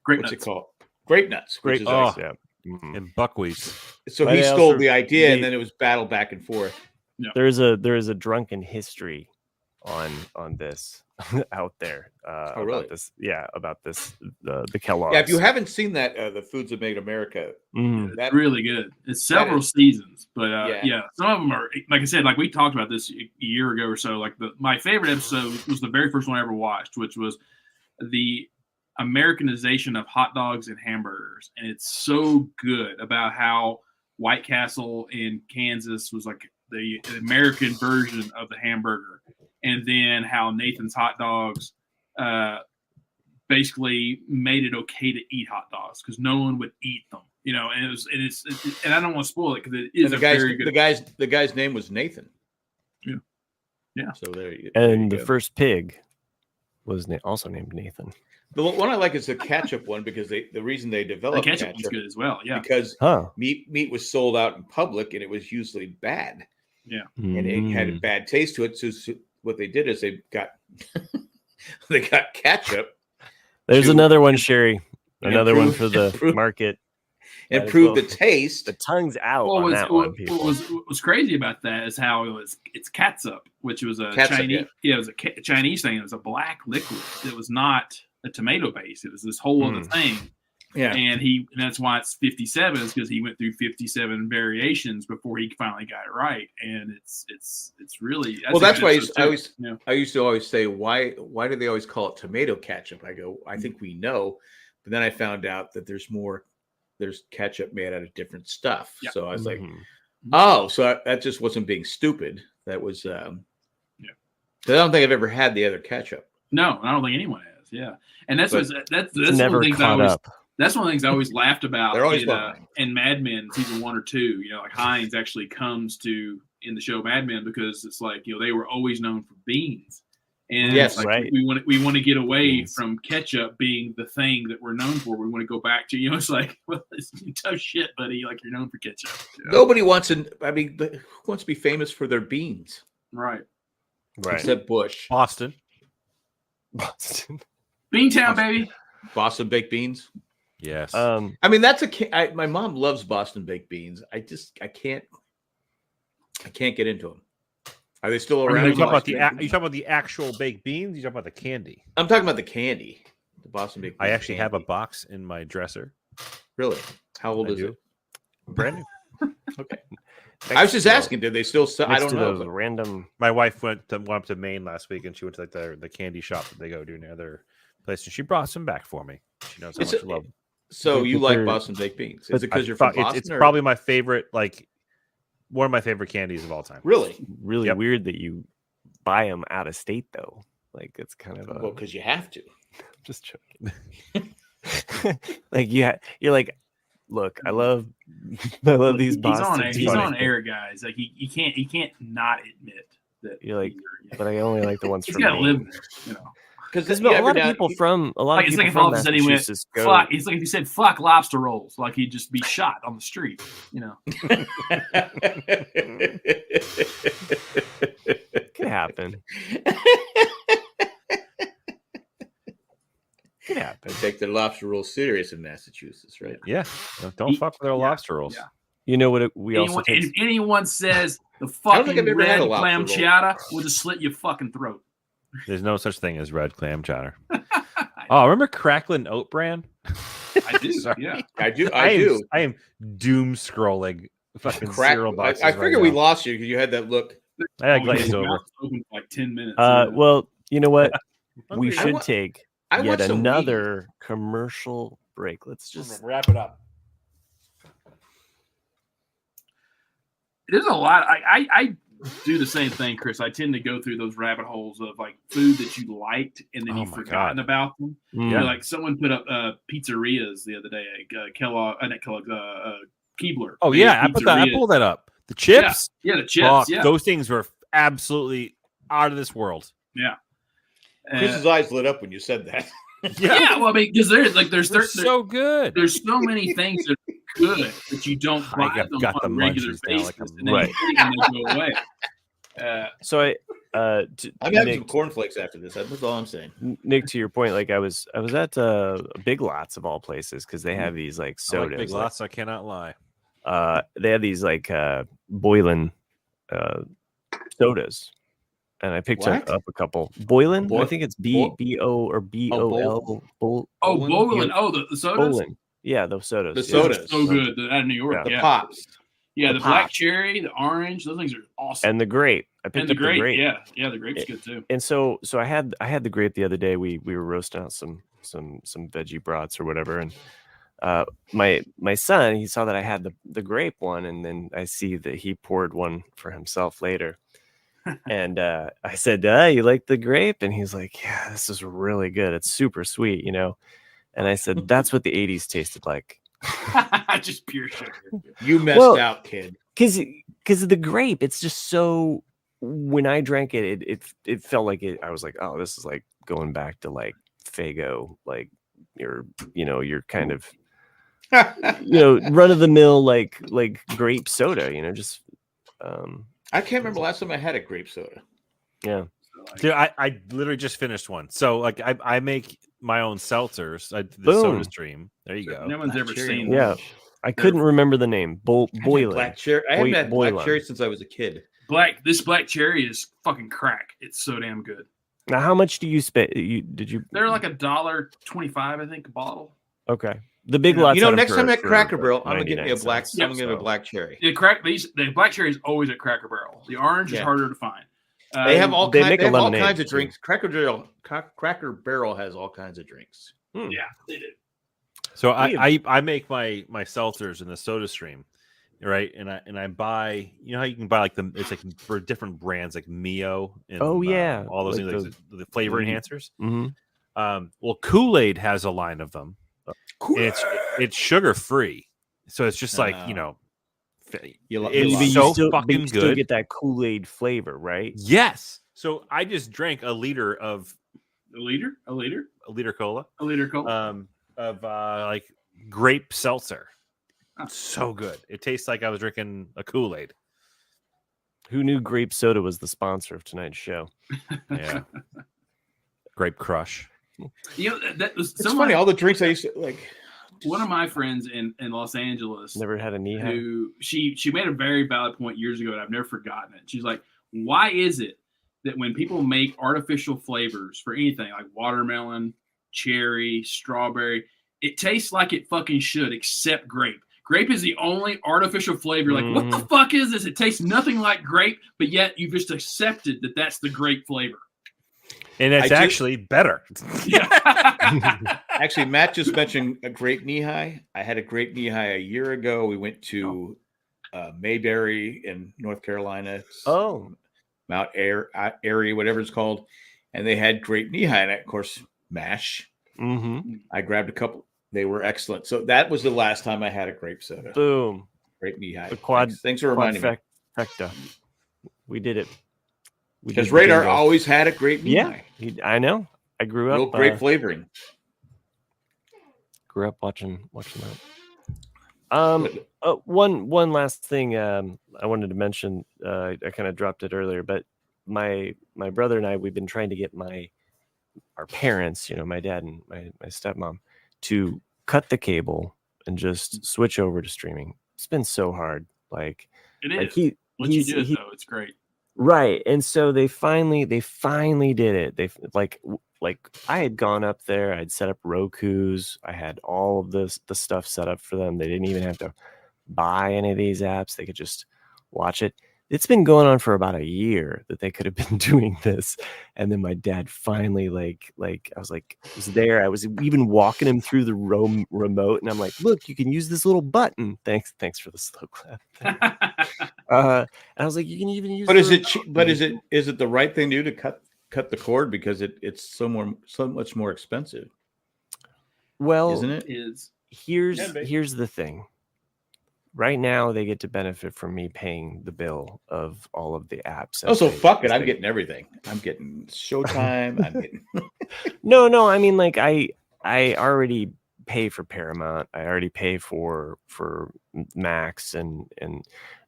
what's nuts. it called? Grape nuts. And buckwheats. So he stole the idea, and then it was battle back and forth. Yeah. There is a drunken history on this out there. Really? About this the Kellogg's. Yeah, if you haven't seen that, the Foods That Made America, that's really good. It's several seasons, but some of them are like I said, like we talked about this a year ago or so. Like my favorite episode was the very first one I ever watched, which was the Americanization of hot dogs and hamburgers, and it's so good about how White Castle in Kansas was like the American version of the hamburger, and then how Nathan's Hot Dogs basically made it okay to eat hot dogs because no one would eat them, and I don't want to spoil it because it is very good. The guy's name was Nathan. Yeah. So there you go. And the first pig was also named Nathan. The one I like is the ketchup one because the reason they developed the ketchup was good as well. Yeah, because meat was sold out in public and it was usually bad. Yeah, and it had a bad taste to it. So what they did is they got ketchup. There's another one, Sherry. Another one for the market. Improve the taste. The tongue's out What on that one, people. What was crazy about that is how it's catsup, which was a Catsup, Chinese. Yeah, it was a Chinese thing. It was a black liquid. It was not a tomato base. It was this whole other thing. Yeah, and that's why it's 57, is because he went through 57 variations before he finally got it right. And it's really that's why I used to always say, why do they always call it tomato ketchup? I go, I think we know, but then I found out that there's ketchup made out of different stuff. Yeah. So I was like, oh, so that just wasn't being stupid. That was I don't think I've ever had the other ketchup. No, I don't think anyone has. Yeah, and that's never caught up. That's one of the things I always laughed about. They're always in Mad Men season 1 or 2. You know, like Heinz actually comes to in the show Mad Men because it's like, they were always known for beans, and yes, like, right. We want to get away from ketchup being the thing that we're known for. We want to go back to it's like, well, it's tough shit, buddy. Like, you're known for ketchup. Nobody wants who wants to be famous for their beans? Right. Except Bush. Boston. Beantown, baby. Boston baked beans. Yes. That's my mom loves Boston baked beans. I can't get into them. Are they still around? Are you talking about the actual baked beans? You talking about the candy? I'm talking about the candy. The Boston baked beans. I actually have a box in my dresser. Really? How old is it? Brand new. Okay. I was just asking, did they still sell? I don't know. Random. My wife went up to Maine last week, and she went to like the candy shop that they go to near their place, and she brought some back for me. She knows how much I love them. So you like Boston baked beans? Is it because you're from Boston? It's probably my favorite, one of my favorite candies of all time. Really? Really weird that you buy them out of state, though. Like, it's kind of because you have to. Just joking. You're like, look, I love these Boston. He's on air, guys. Like, he can't not admit that. You're like, but I only like the ones from. He's got to live there, Because a lot of people from Massachusetts go. Fuck. It's like if you said "fuck lobster rolls," like he'd just be shot on the street. Could happen. Could happen. They take their lobster rolls serious in Massachusetts, right? Yeah. Don't fuck with their lobster rolls. Yeah. You know what? If anyone says the fucking red clam chowder, we'll just slit your fucking throat. There's no such thing as red clam chowder. Remember Cracklin' Oat Bran? I do. Yeah, I do. I am doom scrolling fucking cereal boxes. I figure we lost you because you had that look. I had glazed over. Open for like 10 minutes. Well, you know what? We should take yet some another commercial break. Let's just wrap it up. There's a lot. I do the same thing, Chris. I tend to go through those rabbit holes of like food that you liked and then you've forgotten about them. Yeah. Like someone put up pizzerias the other day at Keebler. Oh yeah, I pulled that up. The chips. Yeah, the chips. Those things were absolutely out of this world. Yeah. Chris's eyes lit up when you said that. Yeah, well, I mean, because there's so good. There's so many things that are good that you don't buy them on a regular basis, and then they go away. I'm having some cornflakes after this. That's all I'm saying. Nick, to your point, like I was at Big Lots of all places because they have these like sodas. Big Lots, I cannot lie. They have these like boiling sodas. And I picked up a couple. Boylan? I think it's B-O or B-O-L. Boylan. Oh, the sodas? Boylan. Yeah, those sodas. The sodas. So good. Out of New York. The pops. Yeah, the black cherry, the orange. Those things are awesome. And the grape. I picked up the grape. Yeah, the grape's good too. And so I had the grape the other day. We were roasting out some veggie brats or whatever. And my son, he saw that I had the grape one. And then I see that he poured one for himself later. And I said, you like the grape? And he's like, yeah, this is really good. It's super sweet, And I said, that's what the 80s tasted like. Just pure sugar. You messed out, kid. Because of the grape, it's just so. When I drank it felt like it. I was like, oh, this is like going back to like Faygo, like your kind of run of the mill like grape soda, just. I can't remember last time I had a grape soda. Yeah. Dude, I literally just finished one. So like I make my own seltzers. The Boom. Soda Stream. There you go. No one's ever seen. Yeah, I couldn't remember the name. Boiling. Black cherry. I haven't had black cherry since I was a kid. This black cherry is fucking crack. It's so damn good. Now, how much do you spend? They're like $1.25, I think, a bottle. Okay. The big lots. Next time at Cracker Barrel, I'm gonna get me a black. I'm gonna get a black cherry. The black cherry is always at Cracker Barrel. The orange is harder to find. They have all kinds of drinks. Cracker Barrel has all kinds of drinks. Yeah, they do. So I make my seltzers in the Soda Stream, right? And I buy, how you can buy like it's like for different brands like Mio and all those things, like the flavor enhancers. Mm-hmm. Well, Kool-Aid has a line of them. And it's sugar free, so it's just like it's so fucking good. Still get that Kool-Aid flavor, right? Yes. So I just drank a liter of a liter cola of like grape seltzer. So good. It tastes like I was drinking a Kool-Aid. Who knew grape soda was the sponsor of tonight's show? Yeah. Grape Crush. That was it's funny. All the drinks I used to like. One of my friends in Los Angeles never had a knee high. Who she made a very valid point years ago, and I've never forgotten it. She's like, "Why is it that when people make artificial flavors for anything like watermelon, cherry, strawberry, it tastes like it fucking should, except grape? Grape is the only artificial flavor. Like, what the fuck is this? It tastes nothing like grape, but yet you've just accepted that that's the grape flavor." And it's actually better. Yeah. Actually, Matt just mentioned a grape knee high. I had a grape knee high a year ago. We went to Mayberry in North Carolina. Mount Airy, whatever it's called. And they had grape knee high. And of course, MASH. Mm-hmm. I grabbed a couple. They were excellent. So that was the last time I had a grape soda. Boom. Grape knee high. Thanks for reminding me. We did it. Because Radar always had a great knee high. I know. I grew up. Real great flavoring. Grew up watching that. One last thing I wanted to mention. I kind of dropped it earlier, but my brother and I, we've been trying to get our parents, my dad and my stepmom, to cut the cable and just switch over to streaming. It's been so hard. Like it is. Once you do it, though, it's great. Right. And so they finally did it. They like I had gone up there, I'd set up Roku's, I had all of the stuff set up for them. They didn't even have to buy any of these apps. They could just watch it. It's been going on for about a year that they could have been doing this. And then my dad finally I was there. I was even walking him through the remote, and I'm like, look, you can use this little button. Thanks for the slow clap. And I was like, you can even use is it the right thing to do to cut the cord, because it's so much more expensive? Well, isn't it? Here's the thing. Right now, they get to benefit from me paying the bill of all of the apps. Oh, so fuck it. I'm getting everything. I'm getting Showtime. I'm getting. No. I mean, like I already pay for Paramount. I already pay for Max, and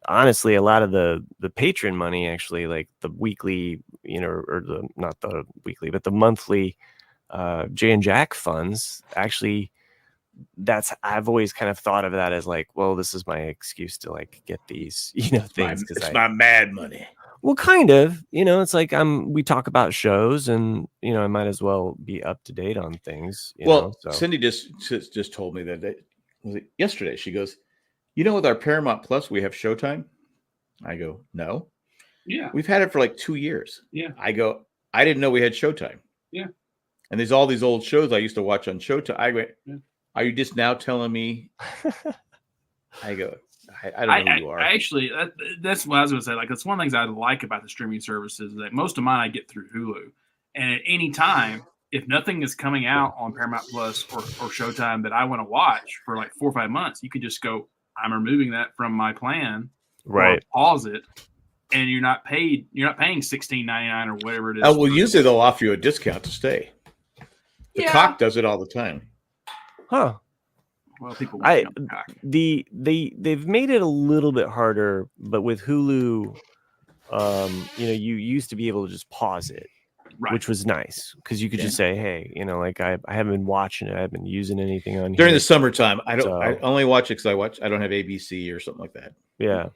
honestly, a lot of the Patron money, actually, like the weekly, or not the weekly, but the monthly Jay and Jack funds, actually. I've always kind of thought of that as like, well, this is my excuse to like get these, things. It's my mad money. Well, kind of, it's like we talk about shows, and I might as well be up to date on things. Cindy just told me that was it yesterday. She goes, with our Paramount Plus, we have Showtime. I go, no. Yeah. We've had it for like 2 years. Yeah. I go, I didn't know we had Showtime. Yeah. And there's all these old shows I used to watch on Showtime. I went, are you just now telling me? I go, I don't know who you are. Actually, that's what I was going to say. Like, that's one of the things I like about the streaming services, is that most of mine I get through Hulu. And at any time, if nothing is coming out on Paramount Plus or Showtime that I want to watch for like 4 or 5 months, you can just go, I'm removing that from my plan. Right. Pause it. And you're not paying $16.99 or whatever it is. Oh, well, usually they'll offer you a discount to stay. The Cock does it all the time. Huh. Well, people they've made it a little bit harder, but with Hulu, you used to be able to just pause it, which was nice because you could just say, hey, like I haven't been watching it. I haven't been using anything on during here. the summertime. I only watch it because I don't have ABC or something like that. Yeah.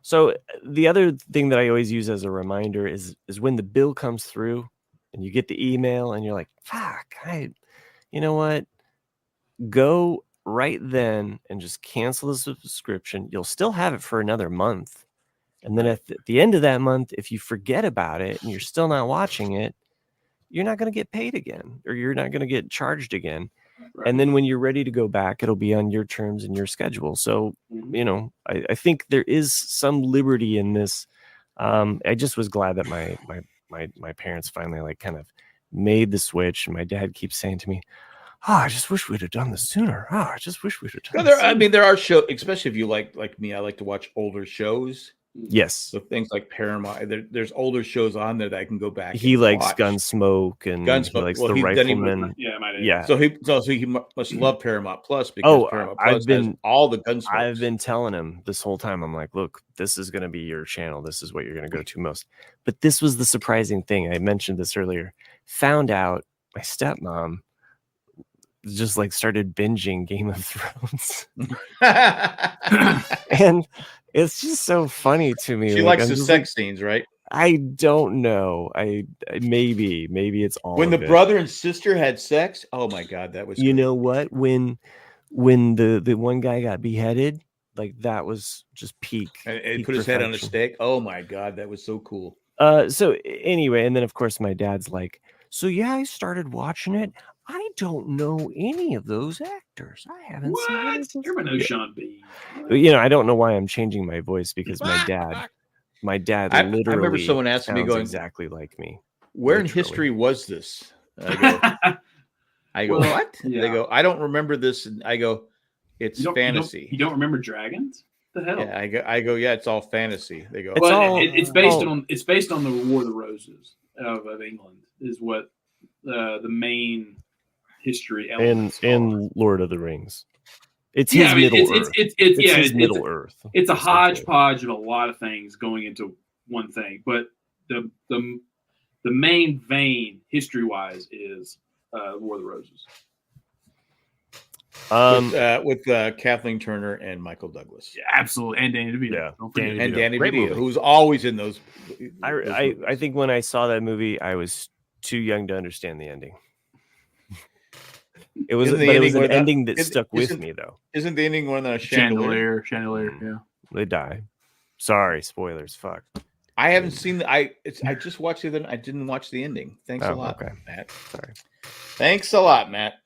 So the other thing that I always use as a reminder is when the bill comes through and you get the email and you're like, fuck, you know what? Go right then and just cancel the subscription. You'll still have it for another month. And then at the end of that month, if you forget about it and you're still not watching it, you're not going to get paid again, or you're not going to get charged again. Right. And then when you're ready to go back, it'll be on your terms and your schedule. So, I think there is some liberty in this. I just was glad that my parents finally like kind of made the switch. And my dad keeps saying to me, I just wish we'd have done this sooner. I just wish we'd have done this sooner. I mean, there are shows, especially if you like me, I like to watch older shows. Yes. So things like Paramount, there's older shows on there that I can go back. He likes Gunsmoke and he likes The Rifleman. Yeah. So he must love Paramount Plus because Paramount Plus has all the Gunsmoke. I've been telling him this whole time. I'm like, look, this is going to be your channel. This is what you're going to go to most. But this was the surprising thing. I mentioned this earlier. Found out my stepmom just like started binging Game of Thrones. And it's just so funny to me. She likes the sex scenes, right? I don't know. Maybe it's all when the brother and sister had sex. Oh my God, that was. You know what? When the one guy got beheaded, like that was just peak. And he put his head on a stake. Oh my God, that was so cool. So anyway, and then of course my dad's like, so yeah, I started watching it. I don't know any of those actors. I haven't seen anything. Everyone knows Sean B. I don't know why I'm changing my voice because my dad literally I remember someone asking me going exactly like me. Where in history was this? I go, what? Yeah. They go, I don't remember this. And I go, it's fantasy. You don't remember dragons? The hell? Yeah, I go, yeah, it's all fantasy. They go, it's based on the War of the Roses of England is what the main history elements and Lord of the Rings. It's his Middle Earth. It's Middle Earth. It's a hodgepodge of a lot of things going into one thing, but the main vein history wise is War of the Roses. With Kathleen Turner and Michael Douglas. Yeah, absolutely, and Danny DeVito. Yeah, and Danny DeVito, who's always in those. I think when I saw that movie, I was too young to understand the ending. It was an ending that stuck with me, though. Isn't the ending one of Chandelier? Yeah. They die. Sorry, spoilers. Fuck. I haven't seen I just watched it. I didn't watch the ending. Thanks a lot, Matt. Sorry. Thanks a lot, Matt.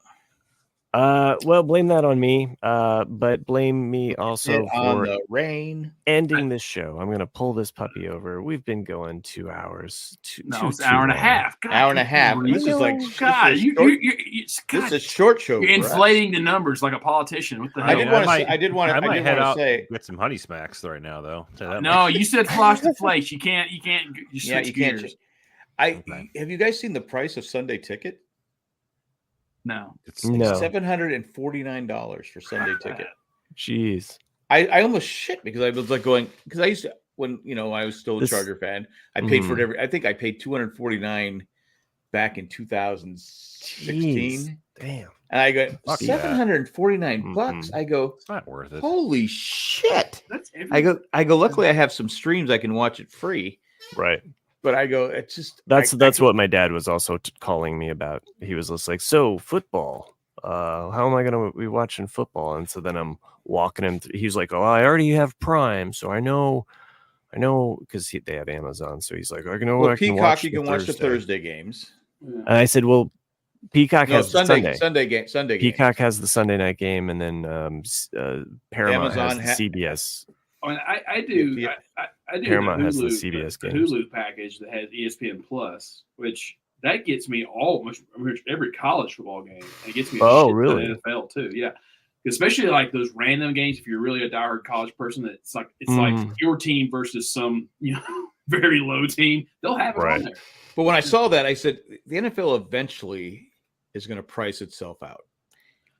Well, blame that on me. But blame me also for the rain ending this show. I'm gonna pull this puppy over. We've been going 2 hours. It's an hour and a half. God, hour and a half. This is like God. This is a short show. You're inflating the numbers like a politician. What the hell? I did want to head out. Say get some honey smacks right now, though. No, you said Frosted Flakes. You can't. You switch gears. Have you guys seen the price of Sunday ticket? No, it's $749 for Sunday ticket. Jeez, I almost shit because I was like going because I used to when I was still a Charger fan. I paid for it I think I paid $249 back in 2016. Jeez, damn, and I go $749. I go, it's not worth it. Holy shit! I go. Luckily, I have some streams I can watch it free. Right. But I go, it's just that's what my dad was also calling me about. He was just like, so football. How am I going to be watching football? And so then I'm walking him through. He's like, oh, I already have Prime, so I know, because they have Amazon. So he's like, I know. Well, Peacock, you can watch the Thursday games. And I said, well, Peacock has Sunday game. Peacock has the Sunday night game, and then Paramount has the CBS. I do. I do. Paramount has the CBS games. The Hulu package that has ESPN Plus, which that gets me almost every college football game. And it gets me really? The NFL too. Yeah, especially like those random games. If you're really a diehard college person, it's like your team versus some very low team. They'll have it on there. But when I saw that, I said the NFL eventually is going to price itself out.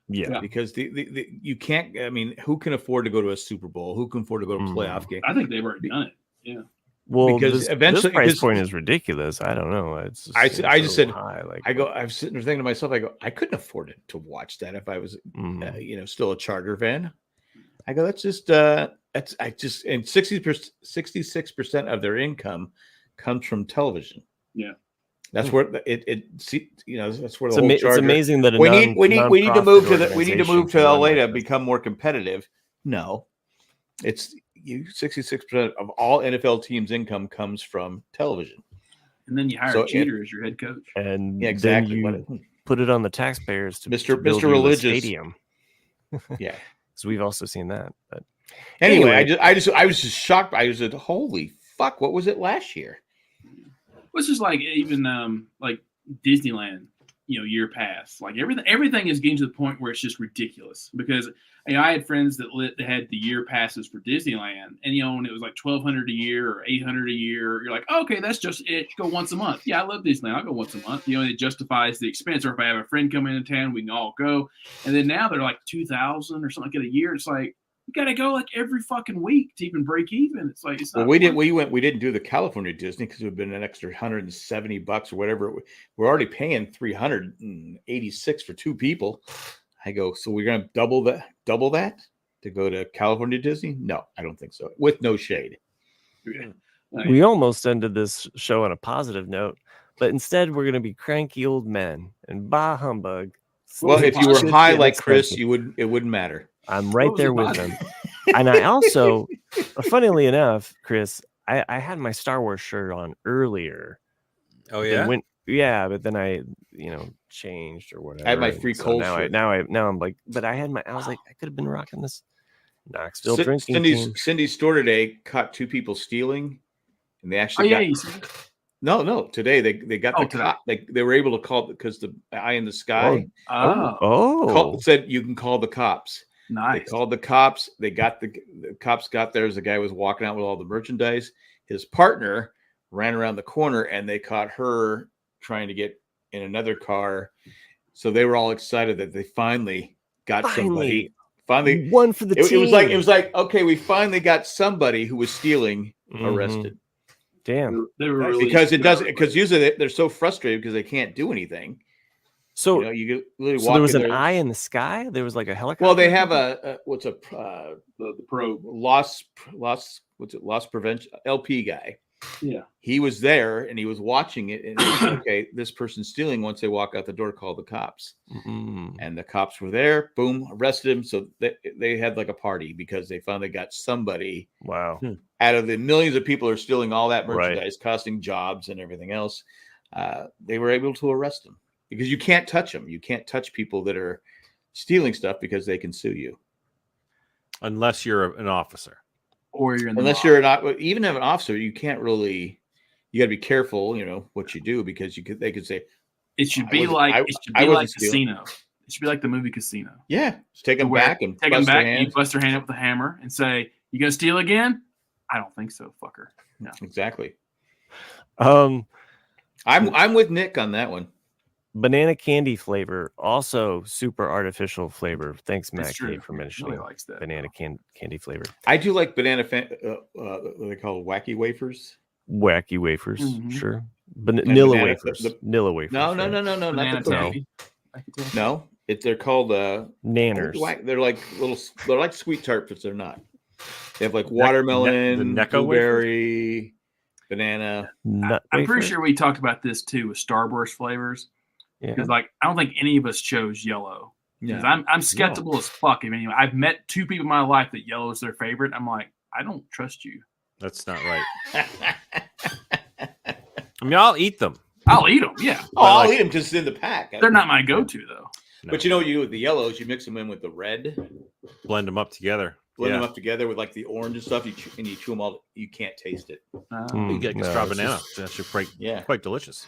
Yeah, because the you can't. I mean, who can afford to go to a Super Bowl? Who can afford to go to a playoff game? I think they've already done it. Yeah, Well, because eventually this price point is ridiculous. I don't know. It's just, I just said high. Like I'm sitting there thinking to myself, I go, I couldn't afford it to watch that if I was, still a charter fan. I go, that's just and 66% of their income comes from television. Yeah. That's where that's where the whole charger. It's amazing that we need to move to LA to become more competitive. No, it's 66% of all NFL teams' income comes from television. And then you hire a cheater as your head coach. And exactly. Then you put it on the taxpayers to build Religious stadium. Yeah. So we've also seen that. But anyway, I was just shocked. I was like, holy fuck, what was it last year? It's just like even like Disneyland, year pass. Like everything is getting to the point where it's just ridiculous. Because I had friends that had the year passes for Disneyland, and and it was like $1,200 a year or $800 a year. You're like, okay, that's just it. Go once a month. Yeah, I love Disneyland. I'll go once a month. It justifies the expense. Or if I have a friend come into town, we can all go. And then now they're like $2,000 or something like that a year. It's like, you got to go like every fucking week to even break even. It's like, it's not. Well, we didn't do the California Disney because it would have been an extra $170 or whatever. We're already paying $386 for two people. I go, so we're going to double that to go to California Disney? No, I don't think so. With no shade. We almost ended this show on a positive note, but instead we're going to be cranky old men and bah humbug. Well, if you were high like Chris, it wouldn't matter. I'm right there with them. And I also, funnily enough, Chris, I had my Star Wars shirt on earlier. Oh yeah? But then I, changed or whatever. I had my free cold shirt. Now I'm like, but I was like, I could have been rocking this Knoxville drinking team. Cindy's store today caught two people stealing, and they actually No, today they got the cop. They were able to call because the eye in the sky. Said you can call the cops. Nice. They called the cops. They got the cops got there as the guy was walking out with all the merchandise. His partner ran around the corner, and they caught her trying to get in another car. So they were all excited that they finally got somebody. Finally, one for the team. It was like okay, we finally got somebody who was stealing arrested. Damn, they were really because usually they're so frustrated because they can't do anything. So you really so there was an eye in the sky. There was like a helicopter. Well, they have the probe loss prevention LP guy. Yeah, he was there and he was watching it and he said, okay, this person's stealing. Once they walk out the door, call the cops. And the cops were there. Boom, arrested him. So they had like a party because they finally got somebody. Wow. Out of the millions of people who are stealing all that merchandise, costing jobs and everything else, they were able to arrest them because you can't touch them. You can't touch people that are stealing stuff because they can sue you. Unless you're an officer. Or you're in unless you're not even as an officer, you can't really. You got to be careful, what you do because they could say it should be like Casino. It should be like the movie Casino. Yeah, just take them back and take them back. You bust their hand up with a hammer and say, "You gonna steal again?" I don't think so, fucker. No, exactly. I'm with Nick on that one. Banana candy flavor, also super artificial flavor. Thanks, Matt K, for mentioning likes that. Banana candy flavor. I do like banana. What they call wacky wafers. Wacky wafers, sure. Vanilla wafers. Vanilla wafers. No. Not the cookie. No, they're called nanners. They're like they're like sweet tart, but they're not. They have like watermelon, blueberry, banana. I'm pretty sure we talked about this too with Starburst flavors. Because I don't think any of us chose yellow. Because I'm skeptical as fuck. I mean, I've met two people in my life that yellow is their favorite. I'm like, I don't trust you. That's not right. I mean, I'll eat them. I'll eat them, yeah. I'll eat them just in the pack. They're not my go-to though. No. But you know what you do with the yellows? You mix them in with the red. Blend them up together. Blend them up together with like the orange and stuff. You chew them all. You can't taste it. You get a straw banana. That's quite delicious.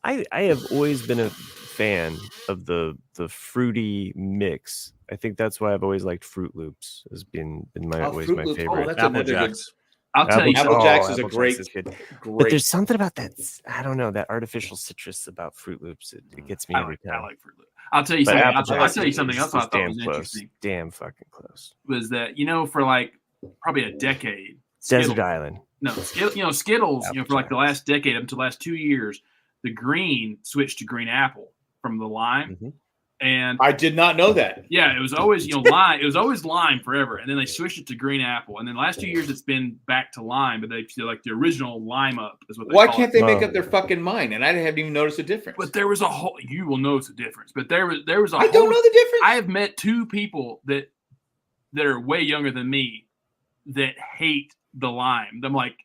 I have always been a fan of the fruity mix. I think that's why I've always liked Fruit Loops. Has been my favorite. Apple Jacks. I'll tell you, Apple Jacks is a great. But there's something about that. I don't know, that artificial citrus about Fruit Loops. It gets me every time. I like Fruit Loops. I'll tell you something. I'll tell you something else I thought was interesting. Damn fucking close. Was that for like probably a decade? Desert Island. No, Skittles. For like the last decade, up to the last 2 years, the green switched to green apple from the lime. Mm-hmm. And I did not know that. Yeah, it was always lime. It was always lime forever, and then they switched it to green apple. And then the last 2 years, it's been back to lime, but they're like the original lime up is what they Why call can't it. they make up their fucking mind? And I haven't even noticed a difference. But there was a whole. You will notice a difference. But there was a. I don't know the difference. I have met two people that are way younger than me that hate the lime. I'm like,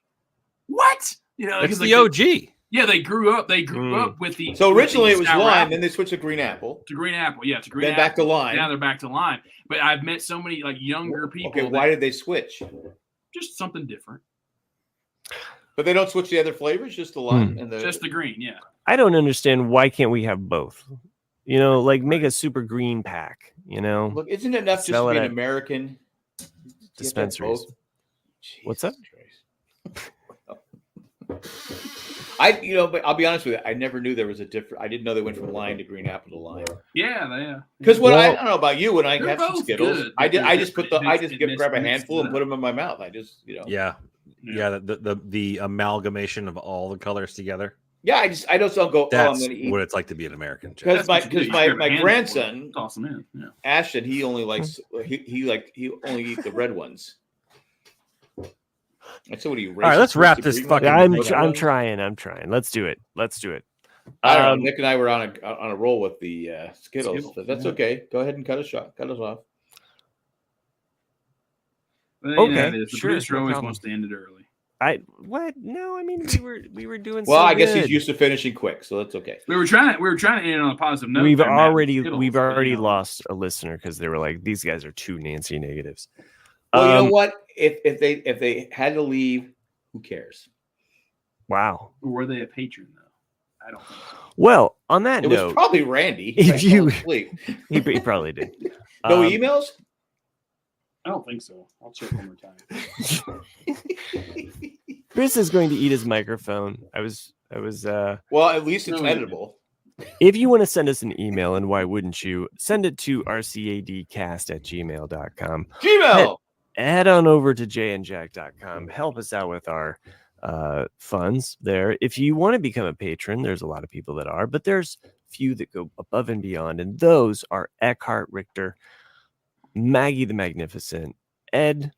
what? It's the OG. Yeah, they grew up. They grew up with the. So originally it was lime, apple. then they switched to green apple. To green apple, yeah, to green. Then apple. back to lime. Now they're back to lime. But I've met so many like younger people. Okay, why did they switch? Just something different. But they don't switch the other flavors, just the lime and just the green. Yeah. I don't understand why can't we have both? Like make a super green pack. Look, isn't it enough just to be an American? Dispensaries. What's up? But I'll be honest with you. I never knew there was a difference. I didn't know they went from lime to green apple to lime. Yeah. Because I don't know about you, when I have some Skittles, good, I just grab a handful and put them in my mouth. Yeah. The amalgamation of all the colors together. Yeah, I don't go. That's I'm going to eat what it's like to be an American. Because my grandson, toss them in. Yeah. Ashton, he only likes he only eat the red ones. That's what he. All right, let's wrap this fucking. I'm trying. Let's do it. I don't know. Nick and I were on a roll with the Skittles, but that's okay. Go ahead and cut us off. Okay, the producer always wants to end it early. What? No, I mean we were doing. Well, so I guess good. he's used to finishing quick, so that's okay. We were trying to end it on a positive note. We've already lost a listener because they were like, these guys are too Nancy negatives. Well, you know what? If they had to leave, who cares? Wow. Or were they a patron though? I don't think so. Well, on that note, it was probably Randy. He probably did. No emails? I don't think so. I'll check one more time. Chris is going to eat his microphone. I was well, at least it's editable. If you want to send us an email, and why wouldn't you, send it to rcadcast@gmail.com. Gmail. Head on over to jandjack.com. Help us out with our funds there. If you want to become a patron, there's a lot of people that are, but there's few that go above and beyond, and those are Eckhart Richter, Maggie the Magnificent, Ed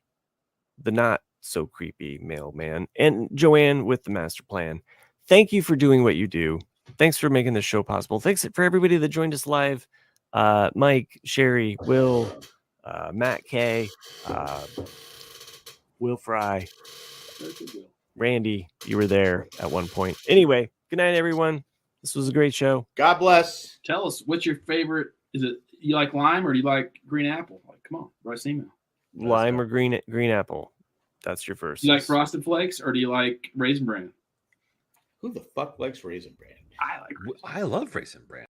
the not so creepy mailman, and Joanne with the master plan. Thank you for doing what you do. Thanks for making this show possible. Thanks for everybody that joined us live. Mike, Sherry, Will, Matt K, Will Fry, Randy, you were there at one point. Anyway, good night, everyone. This was a great show. God bless. Tell us, what's your favorite? Is it you like lime or do you like green apple? Like, come on, write us an email. Lime or green apple? That's your first. Do you like Frosted Flakes or do you like Raisin Bran? Who the fuck likes Raisin Bran? I like Raisin Bran. I love Raisin Bran.